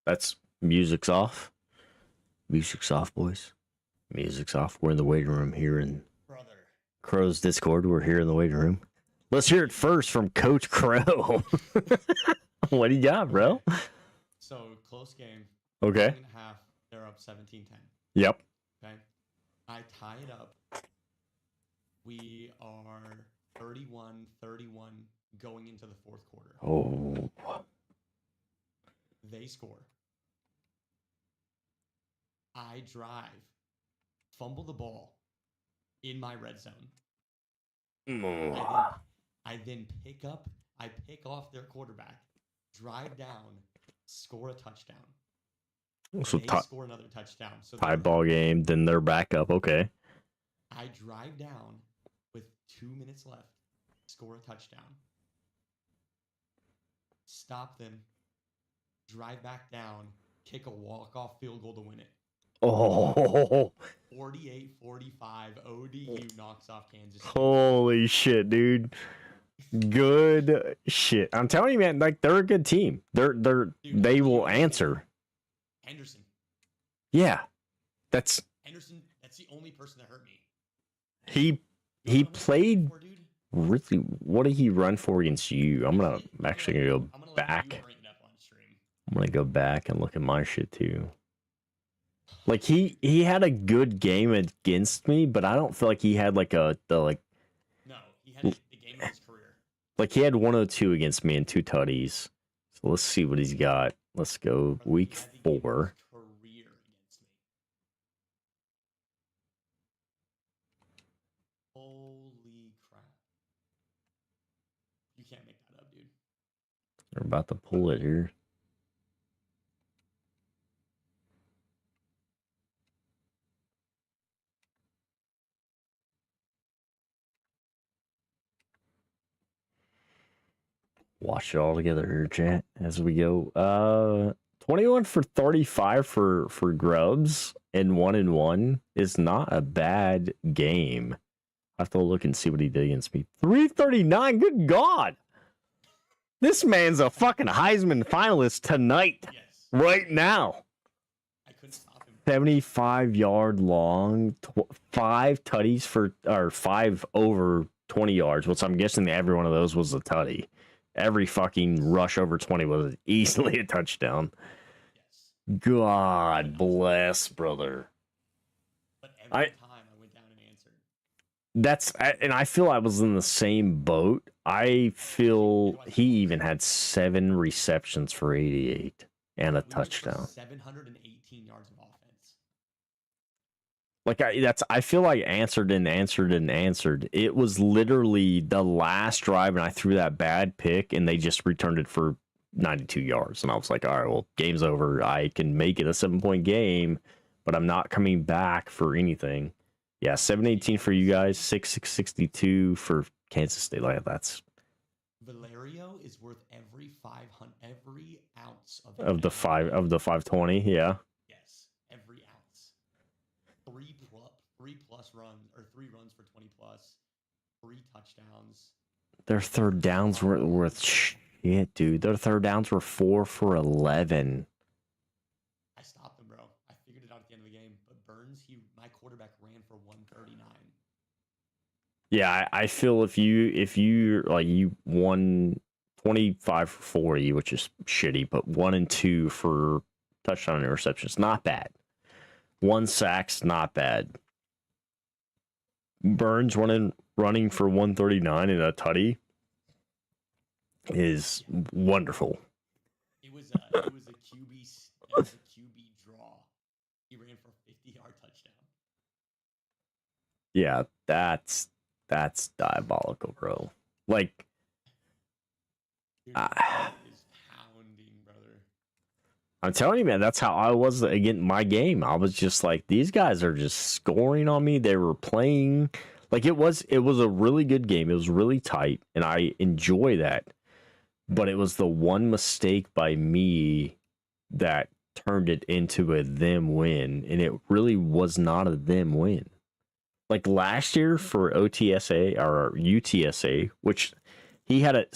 That's music's off. Music's off, boys. Music's off. We're in the waiting room here in Crow's Discord. We're here in the waiting room. Let's hear it first from Coach Crow. What do you got, bro? So, close game. Okay. Second half, they're up 17-10. Yep. Okay. I tie it up. We are 31-31 going into the fourth quarter. Oh. They score. I drive. Fumble the ball in my red zone. I then pick off their quarterback, drive down, score a touchdown. So they score another touchdown. So tie ball game, then they're back up. Okay. I drive down with 2 minutes left, score a touchdown. Stop them, drive back down, kick a walk-off field goal to win it. Oh. 48-45, ODU knocks off Kansas State. Holy shit, dude. Good shit. I'm telling you, man, like they're a good team. They will answer. Henderson. Yeah. Henderson, that's the only person that hurt me. He played really. What did he run for against you? I'm actually gonna go back. I'm gonna go back and look at my shit too. Like he had a good game against me, but I don't feel like he had like No, he had the game of his career. like he had 102 against me and 2 tutties. So let's see what he's got. Let's go week He had the game of 4. his career against me. Holy crap! You can't make that up, dude. We're about to pull it here. Watch it all together here, chat, as we go. 21 for 35 for Grubs and 1-1 is not a bad game. I have to look and see what he did against me. 339. Good God. This man's a fucking Heisman finalist tonight, Yes, right now. I couldn't stop him. 75-yard long, 5 tutties for, or 5 over 20 yards, which I'm guessing every one of those was a tutty. Every fucking rush over 20 was easily a touchdown. Yes, God bless, brother. but every time I went down and answered. And I feel I was in the same boat. I feel he even had 7 receptions for 88 and a We went for touchdown. 718 yards of offense. Like I feel like answered. It was literally the last drive, and I threw that bad pick, and they just returned it for 92 yards. And I was like, all right, well, game's over. I can make it a 7-point game, but I'm not coming back for anything. Yeah, 718 for you guys, 662 for Kansas State. Like that's Valerio is worth every 500, every ounce of the 520. Yeah, Yes, every ounce. 3 plus runs, or 3 runs for 20 plus, 3 touchdowns. their third downs were worth shit, dude. Their third downs were 4 for 11. I stopped him, bro. I figured it out at the end of the game. But Burns, my quarterback ran for 139. Yeah, I feel if you like you won 25 for 40, which is shitty, but 1 and 2 for touchdown and interceptions, not bad. 1 sack's not bad. Burns running for 139 and a tutty is wonderful. It was a QB draw. He ran for a 50-yard touchdown. Yeah, that's diabolical, bro. Like, Dude, is pounding, brother. I'm telling you, man, that's how I was against my game. I was just like, these guys are just scoring on me. They were playing like it was a really good game. It was really tight, and I enjoy that. But it was the one mistake by me that turned it into a them win, and it really was not a them win. Like last year for OTSA or UTSA, which he had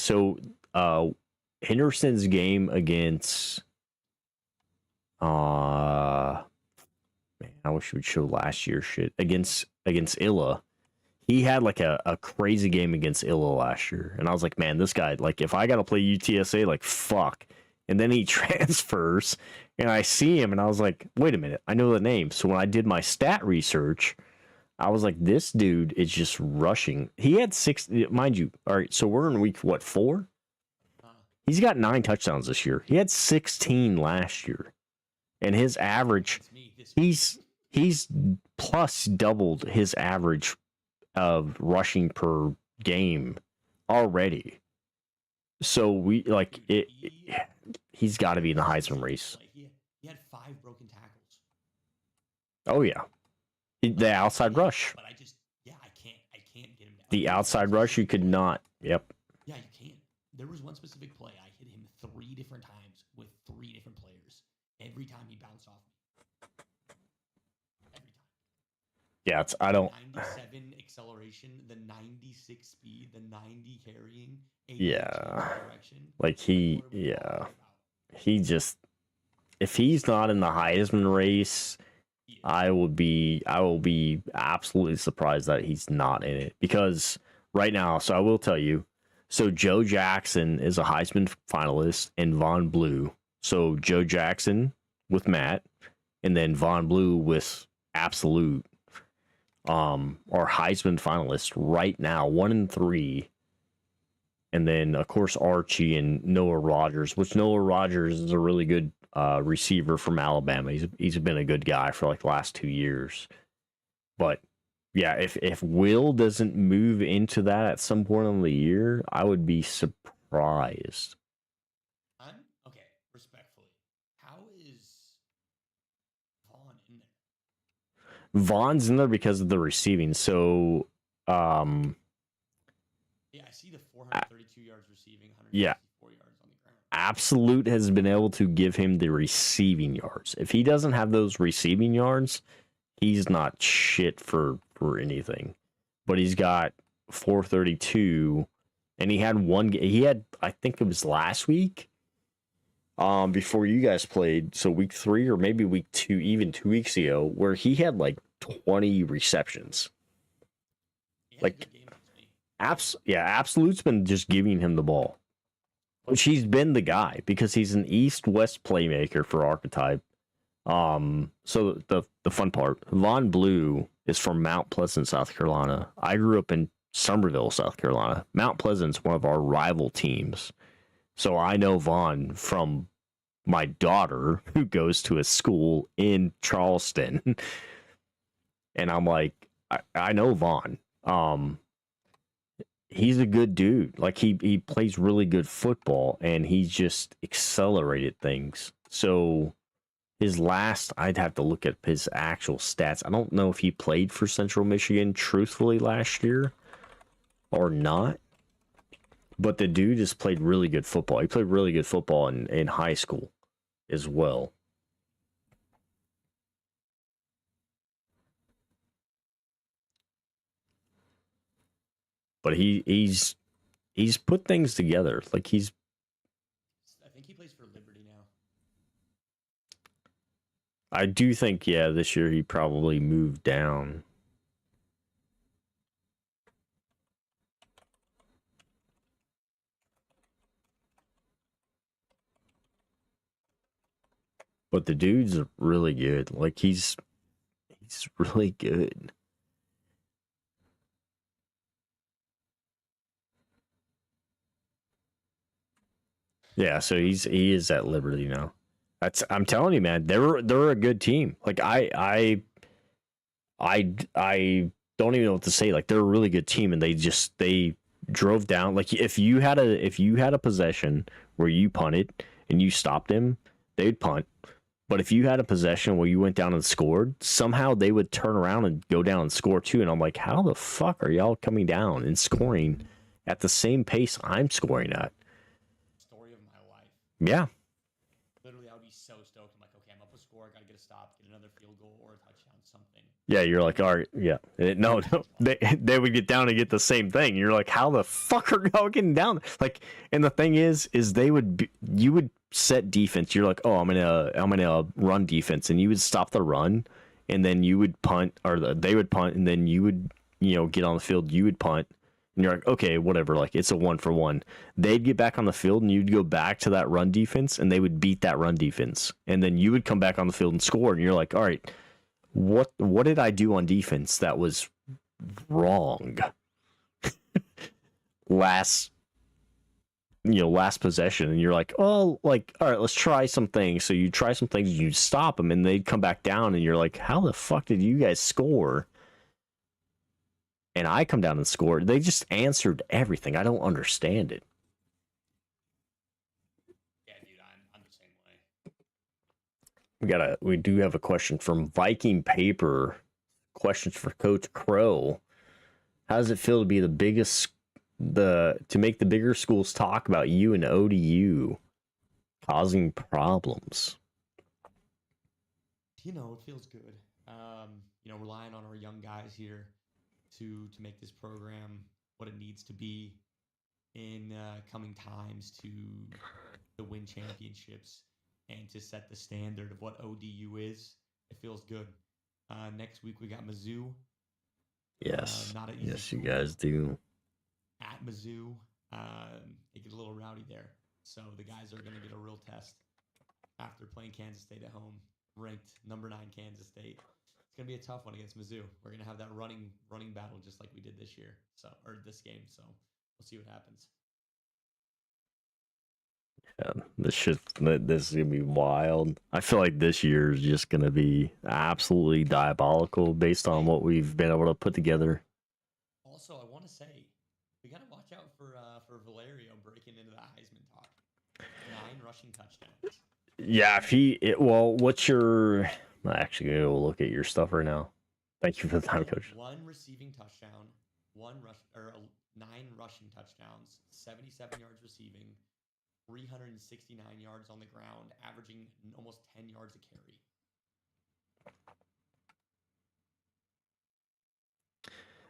Henderson's game against man, I wish we'd show last year's shit against Illa. He had like a crazy game against Illa last year, and I was like, man, this guy, like, if I gotta play UTSA, like, fuck. And then he transfers, and I see him, and I was like, wait a minute, I know the name. So when I did my stat research, I was like, this dude is just rushing. He had 6, mind you. All right, so we're in week, 4? He's got 9 touchdowns this year. He had 16 last year. And his average, he's plus doubled his average of rushing per game already. So we, like, he's got to be in the Heisman race. He had 5 broken tackles. Oh, yeah. The outside rush. But I can't get him down. The outside rush, you could not. Yep. Yeah, you can't. There was one specific play. I hit him 3 different times with 3 different players. Every time he bounced off me. Every time. Yeah, I don't. 97 acceleration, the 96 speed, the 90 carrying. 80 direction. Like he just, if he's not in the Heisman race, I will be absolutely surprised that he's not in it, because right now, so I will tell you, so Joe Jackson is a Heisman finalist and Von Blue. So Joe Jackson with Matt and then Von Blue with absolute our Heisman finalists right now, 1-3. And then of course Archie and Noah Rogers, which Noah Rogers is a really good receiver from Alabama. He's been a good guy for like the last 2 years. But yeah, if Will doesn't move into that at some point in the year, I would be surprised. Okay, respectfully. How is Vaughn in there? Vaughn's in there because of the receiving. So Yeah, I see the 432 yards receiving, 164 yards on the ground. Absolute has been able to give him the receiving yards. If he doesn't have those receiving yards, he's not shit for anything. But he's got 432, and he had I think it was last week, before you guys played, so week 3 or maybe week 2, even 2 weeks ago, where he had like 20 receptions. Like, Absolute's been just giving him the ball. Which he's been the guy because he's an east-west playmaker for Archetype. So the fun part, Von Blue is from Mount Pleasant, South Carolina. I grew up in Summerville, South Carolina. Mount Pleasant's one of our rival teams. So I know Von from my daughter, who goes to a school in Charleston. And I'm like, I know Von. He's a good dude. Like he plays really good football, and he just accelerated things. So I'd have to look at his actual stats. I don't know if he played for Central Michigan truthfully last year or not. But the dude just played really good football. He played really good football in high school as well. But he's put things together. Like I think he plays for Liberty now. I do think, yeah, this year he probably moved down. But the dude's really good. Like he's really good. Yeah, so he is at Liberty now. I'm telling you, man, they're a good team. Like I don't even know what to say. Like they're a really good team, and they drove down. Like if you had a possession where you punted and you stopped him, they'd punt. But if you had a possession where you went down and scored, somehow they would turn around and go down and score too. And I'm like, how the fuck are y'all coming down and scoring at the same pace I'm scoring at? Story of my life. Yeah. Literally, I would be so stoked. I'm like, okay, I'm up a score. I got to get a stop, get another field goal or a touchdown, something. Yeah, you're like, all right, yeah. No, they would get down and get the same thing. You're like, how the fuck are y'all getting down? Like, and the thing is you would set defense. You're like, oh, I'm gonna run defense, and you would stop the run, and then you would punt, or they would punt, and then you would, get on the field. You would punt, and you're like, okay, whatever. Like it's a 1-for-1. They'd get back on the field, and you'd go back to that run defense, and they would beat that run defense, and then you would come back on the field and score, and you're like, all right. What did I do on defense that was wrong? last possession, and you're like, oh, like, all right, let's try some things. So you try some things, you stop them, and they'd come back down, and you're like, how the fuck did you guys score? And I come down and score. They just answered everything. I don't understand it. Yeah, dude, I'm the same way. We do have a question from Viking Paper. Questions for Coach Crow. How does it feel to be to make the bigger schools talk about you and ODU causing problems? It feels good. Relying on our young guys here to make this program what it needs to be in coming times to win championships and to set the standard of what ODU is. It feels good. Next week we got Mizzou. Yes. Not an easy Yes, you school. guys do. At Mizzou, it gets a little rowdy there. So the guys are going to get a real test after playing Kansas State at home. ranked number 9 Kansas State. It's gonna be a tough one against Mizzou. We're gonna have that running battle just like we did this year. Or this game. So we'll see what happens. Yeah, this is gonna be wild. I feel like this year is just gonna be absolutely diabolical based on what we've been able to put together. Also, I want to say we gotta watch out for Valerio breaking into the Heisman talk. 9 rushing touchdowns. Yeah, what's your? I'm actually gonna go look at your stuff right now. Thank you for the time, Coach. 1 receiving touchdown, 9 rushing touchdowns, 77 yards receiving, 369 yards on the ground, averaging almost 10 yards a carry.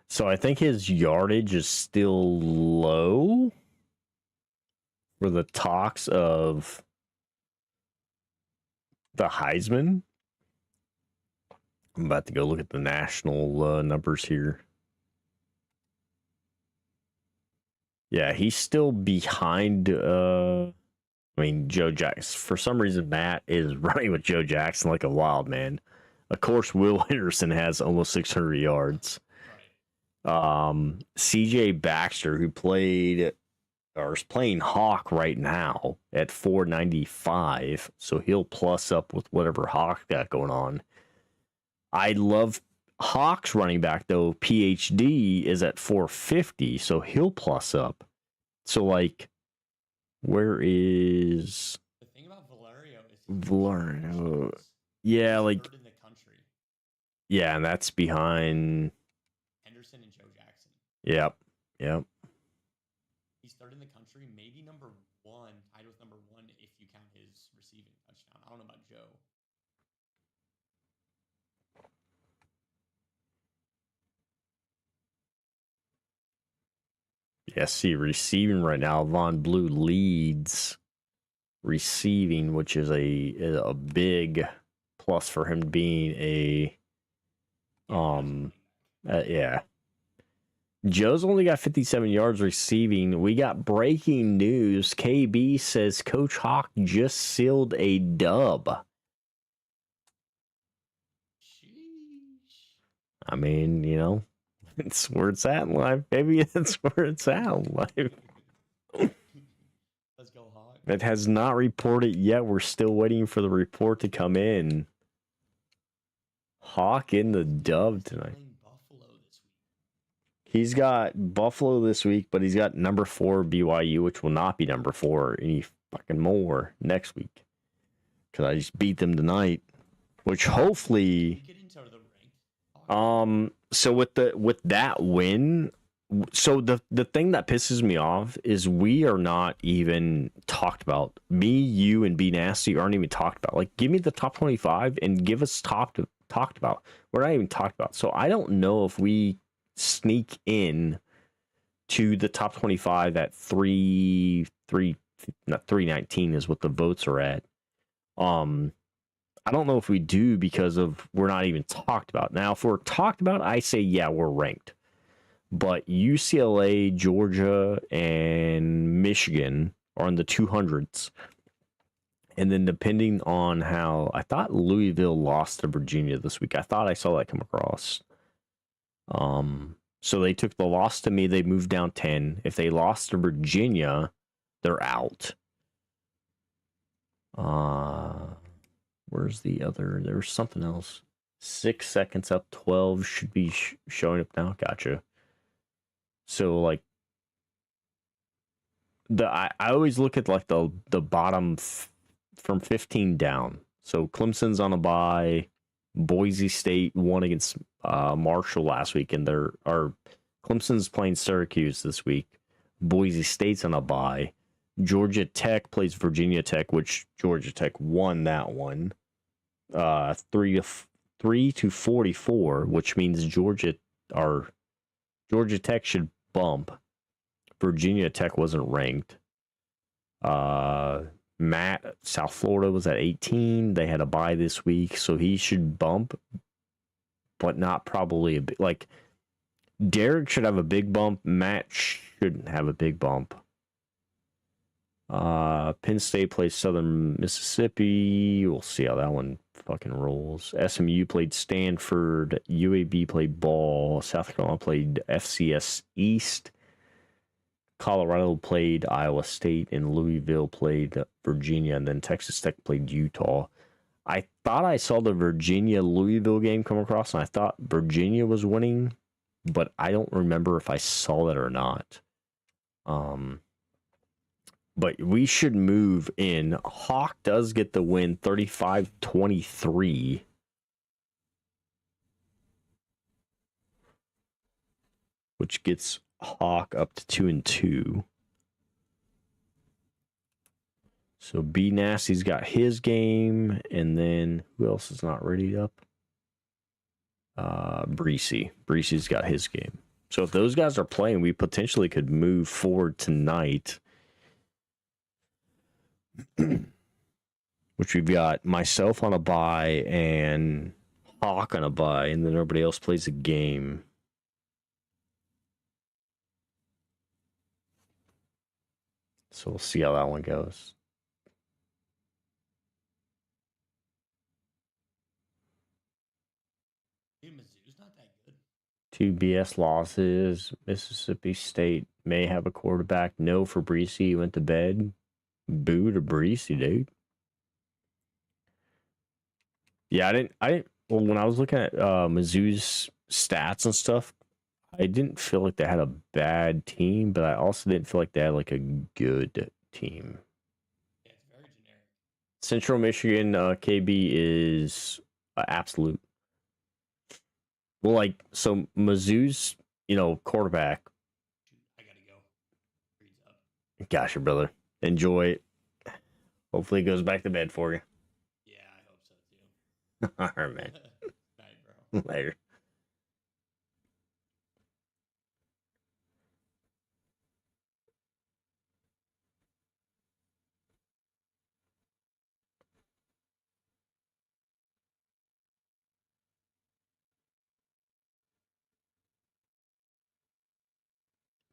So I think his yardage is still low for the talks of the Heisman. I'm about to go look at the national numbers here. Yeah, he's still behind. Joe Jackson. For some reason, Matt is running with Joe Jackson like a wild man. Of course, Will Henderson has almost 600 yards. CJ Baxter, who played or is playing Hawk right now at 495, so he'll plus up with whatever Hawk got going on. I love Hawk's running back though. PhD is at 450, so he'll plus up. So where is the thing about Valerio is Valerio? Yeah, third in the country. Yeah, and that's behind Henderson and Joe Jackson. Yep. He's third in the country, maybe number 1, tied with number 1 if you count his receiving touchdown. I don't know about Joe. Yeah, see, receiving right now, Von Blue leads receiving, which is a big plus for him being yeah. Joe's only got 57 yards receiving. We got breaking news. KB says Coach Hawk just sealed a dub. Sheesh. I mean, it's where it's at in life. Maybe that's where it's at in life. Let's go, Hawk. It has not reported yet. We're still waiting for the report to come in. Hawk in the dub tonight. He's got Buffalo this week, but he's got number 4 BYU, which will not be number 4 any fucking more next week. Because I just beat them tonight, which hopefully. So with that win, so the thing that pisses me off is we are not even talked about. Me, you, and Dynasty aren't even talked about. Give me the top 25 and give us talked about. We're not even talked about. So I don't know if we sneak in to the top 25 at 319 is what the votes are at. I don't know if we do because of we're not even talked about. Now, if we're talked about, I say, yeah, we're ranked. But UCLA, Georgia, and Michigan are in the 200s. And then depending on how, I thought Louisville lost to Virginia this week. I thought I saw that come across. So they took the loss to me. They moved down 10. If they lost to Virginia, they're out. Where's the other? There was something else. 6 seconds up, 12 should be showing up now. Gotcha. So I always look at the bottom from 15 down. So Clemson's on a bye. Boise State won against Marshall last week, and Clemson's playing Syracuse this week. Boise State's on a bye. Georgia Tech plays Virginia Tech, which Georgia Tech won that one. 3-44, which means Georgia Tech should bump. Virginia Tech wasn't ranked. Matt, South Florida was at 18. They had a bye this week, so he should bump, but not probably a big. Derek should have a big bump. Matt shouldn't have a big bump. Penn State plays Southern Mississippi. We'll see how that one fucking rolls. SMU played Stanford. UAB played Ball. South Carolina played FCS East. Colorado played Iowa State, and Louisville played Virginia, and then Texas Tech played Utah. I thought I saw the Virginia-Louisville game come across, and I thought Virginia was winning, but I don't remember if I saw that or not. But we should move in. Hawk does get the win, 35-23. Which gets Hawk up to 2-2. So B Nasty's got his game, and then who else is not ready up? Breesy. Breesy's got his game. So if those guys are playing, we potentially could move forward tonight. Which we've got myself on a bye and Hawk on a bye, and then everybody else plays a game. So we'll see how that one goes. Dude, Mizzou's not that good. 2 BS losses. Mississippi State may have a quarterback. No for Breesy. He went to bed. Boo to Breesy, dude. Yeah, I didn't. Well, when I was looking at Mizzou's stats and stuff, I didn't feel like they had a bad team, but I also didn't feel like they had like a good team. Yeah, it's very generic. Central Michigan KB is absolute. Well, like, so Mizzou's, quarterback. I gotta go. Reads up. Gotcha, brother. Enjoy it. Hopefully it goes back to bed for you. Yeah, I hope so too. All right, man. Night, bro. Later.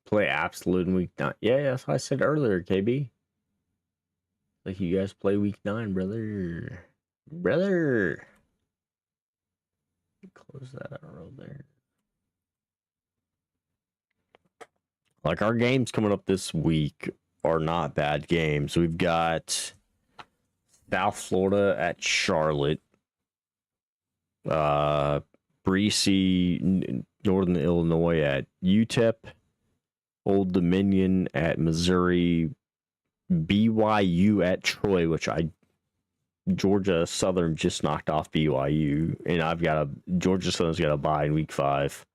Play absolute in week 9. Yeah, that's what I said earlier, KB. Like, you guys play week 9, brother. Brother. Close that out real there. Like, our games coming up this week are not bad games. We've got South Florida at Charlotte. Breesy, Northern Illinois at UTEP. Old Dominion at Missouri. BYU at Troy, which Georgia Southern just knocked off BYU, and Georgia Southern's got a bye in week 5.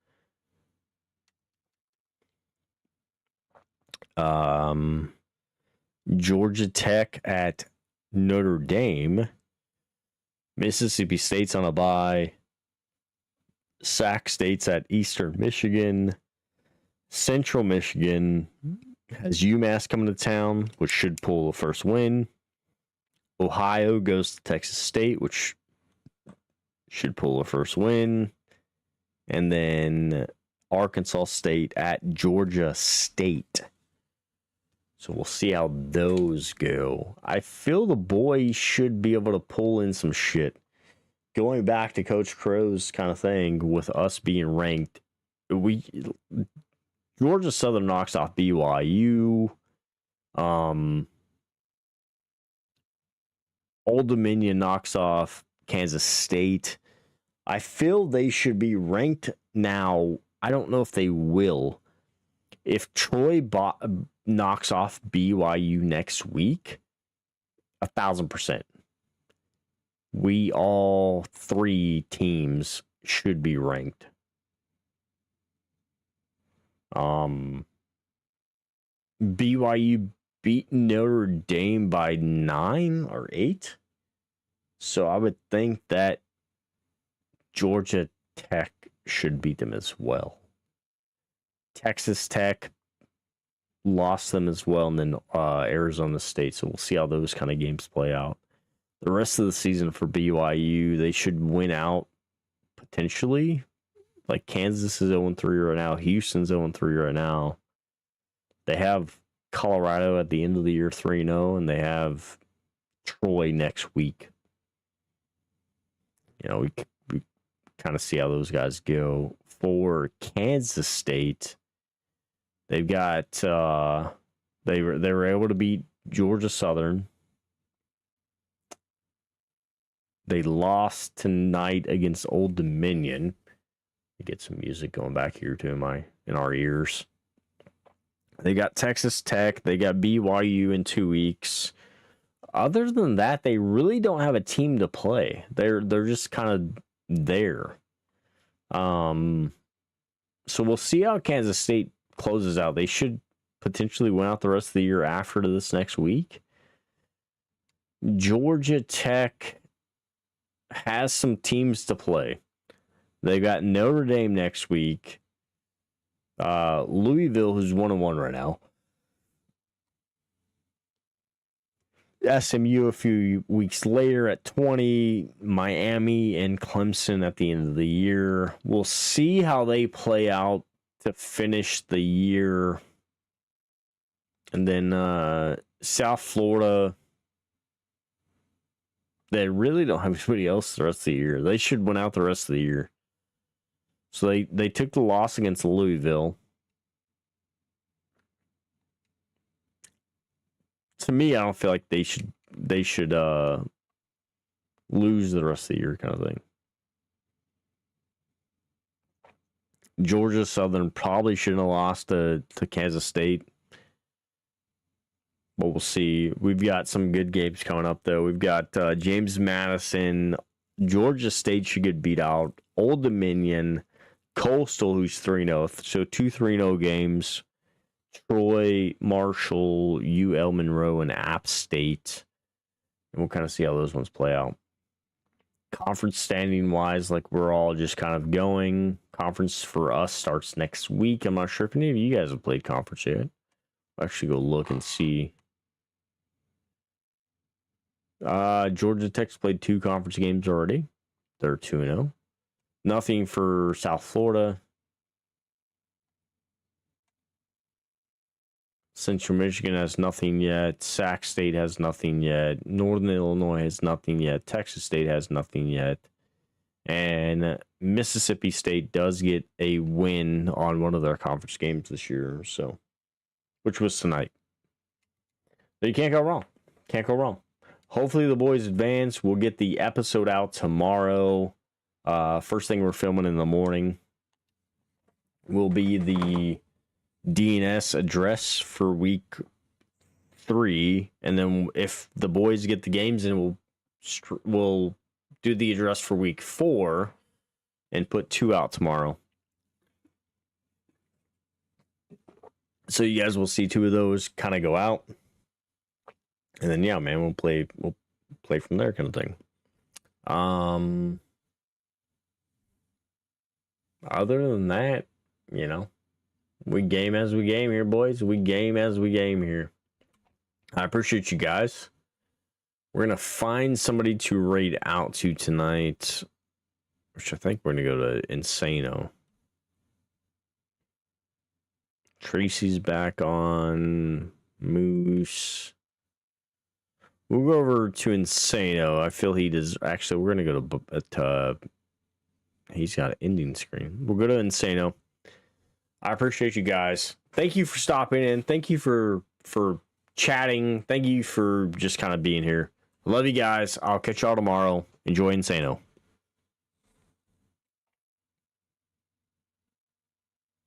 Georgia Tech at Notre Dame. Mississippi State's on a bye. Sac State's at Eastern Michigan. Central Michigan has UMass coming to town, which should pull the first win. Ohio goes to Texas State, which should pull the first win. And then Arkansas State at Georgia State. So we'll see how those go. I feel the boys should be able to pull in some shit. Going back to Coach Crow's kind of thing with us being ranked, Georgia Southern knocks off BYU. Old Dominion knocks off Kansas State. I feel they should be ranked now. I don't know if they will. If Troy knocks off BYU next week, 1,000%. We all 3 teams should be ranked. BYU beat Notre Dame by 9 or 8. So I would think that Georgia Tech should beat them as well. Texas Tech lost them as well, and then Arizona State. So we'll see how those kind of games play out. The rest of the season for BYU, they should win out potentially. Like Kansas is 0-3 right now. Houston's 0-3 right now. They have Colorado at the end of the year 3-0, and they have Troy next week. we kind of see how those guys go. For Kansas State, they've got they were able to beat Georgia Southern. They lost tonight against Old Dominion. You get some music going back here too in our ears. They got Texas Tech. They got BYU in 2 weeks. Other than that, they really don't have a team to play. They're just kind of there. So we'll see how Kansas State closes out. They should potentially win out the rest of the year after this next week. Georgia Tech has some teams to play. They got Notre Dame next week. Louisville, who's 1-1 right now. SMU a few weeks later at 20. Miami and Clemson at the end of the year. We'll see how they play out to finish the year. And then South Florida, they really don't have anybody else the rest of the year. They should win out the rest of the year. So they took the loss against Louisville. To me, I don't feel like they should lose the rest of the year kind of thing. Georgia Southern probably shouldn't have lost to Kansas State. But we'll see. We've got some good games coming up, though. We've got James Madison. Georgia State should get beat out. Old Dominion. Coastal, who's 3-0. So 2 3-0 games. Troy, Marshall, UL Monroe, and App State. And we'll kind of see how those ones play out. Conference standing wise, like we're all just kind of going. Conference for us starts next week. I'm not sure if any of you guys have played conference yet. I'll actually go look and see. Georgia Tech's played 2 conference games already. They're 2-0. Nothing for South Florida. Central Michigan has nothing yet. Sac State has nothing yet. Northern Illinois has nothing yet. Texas State has nothing yet. And Mississippi State does get a win on one of their conference games this year, so which was tonight. But you can't go wrong. Can't go wrong. Hopefully the boys advance. We'll get the episode out tomorrow. First thing we're filming in the morning will be the DNS address for week 3, and then if the boys get the games in, we'll do the address for week 4 and put 2 out tomorrow. So you guys will see 2 of those kind of go out, and then yeah, man, we'll play from there kind of thing. Other than that, we game as we game here, boys. We game as we game here. I appreciate you guys. We're going to find somebody to raid out to tonight, which I think we're going to go to Insano. Tracy's back on. Moose. We'll go over to Insano. I feel he does. Actually, we're going to go to he's got an ending screen. We'll go to Insano. I appreciate you guys. Thank you for stopping in. Thank you for chatting. Thank you for just kind of being here. Love you guys. I'll catch y'all tomorrow. Enjoy Insano.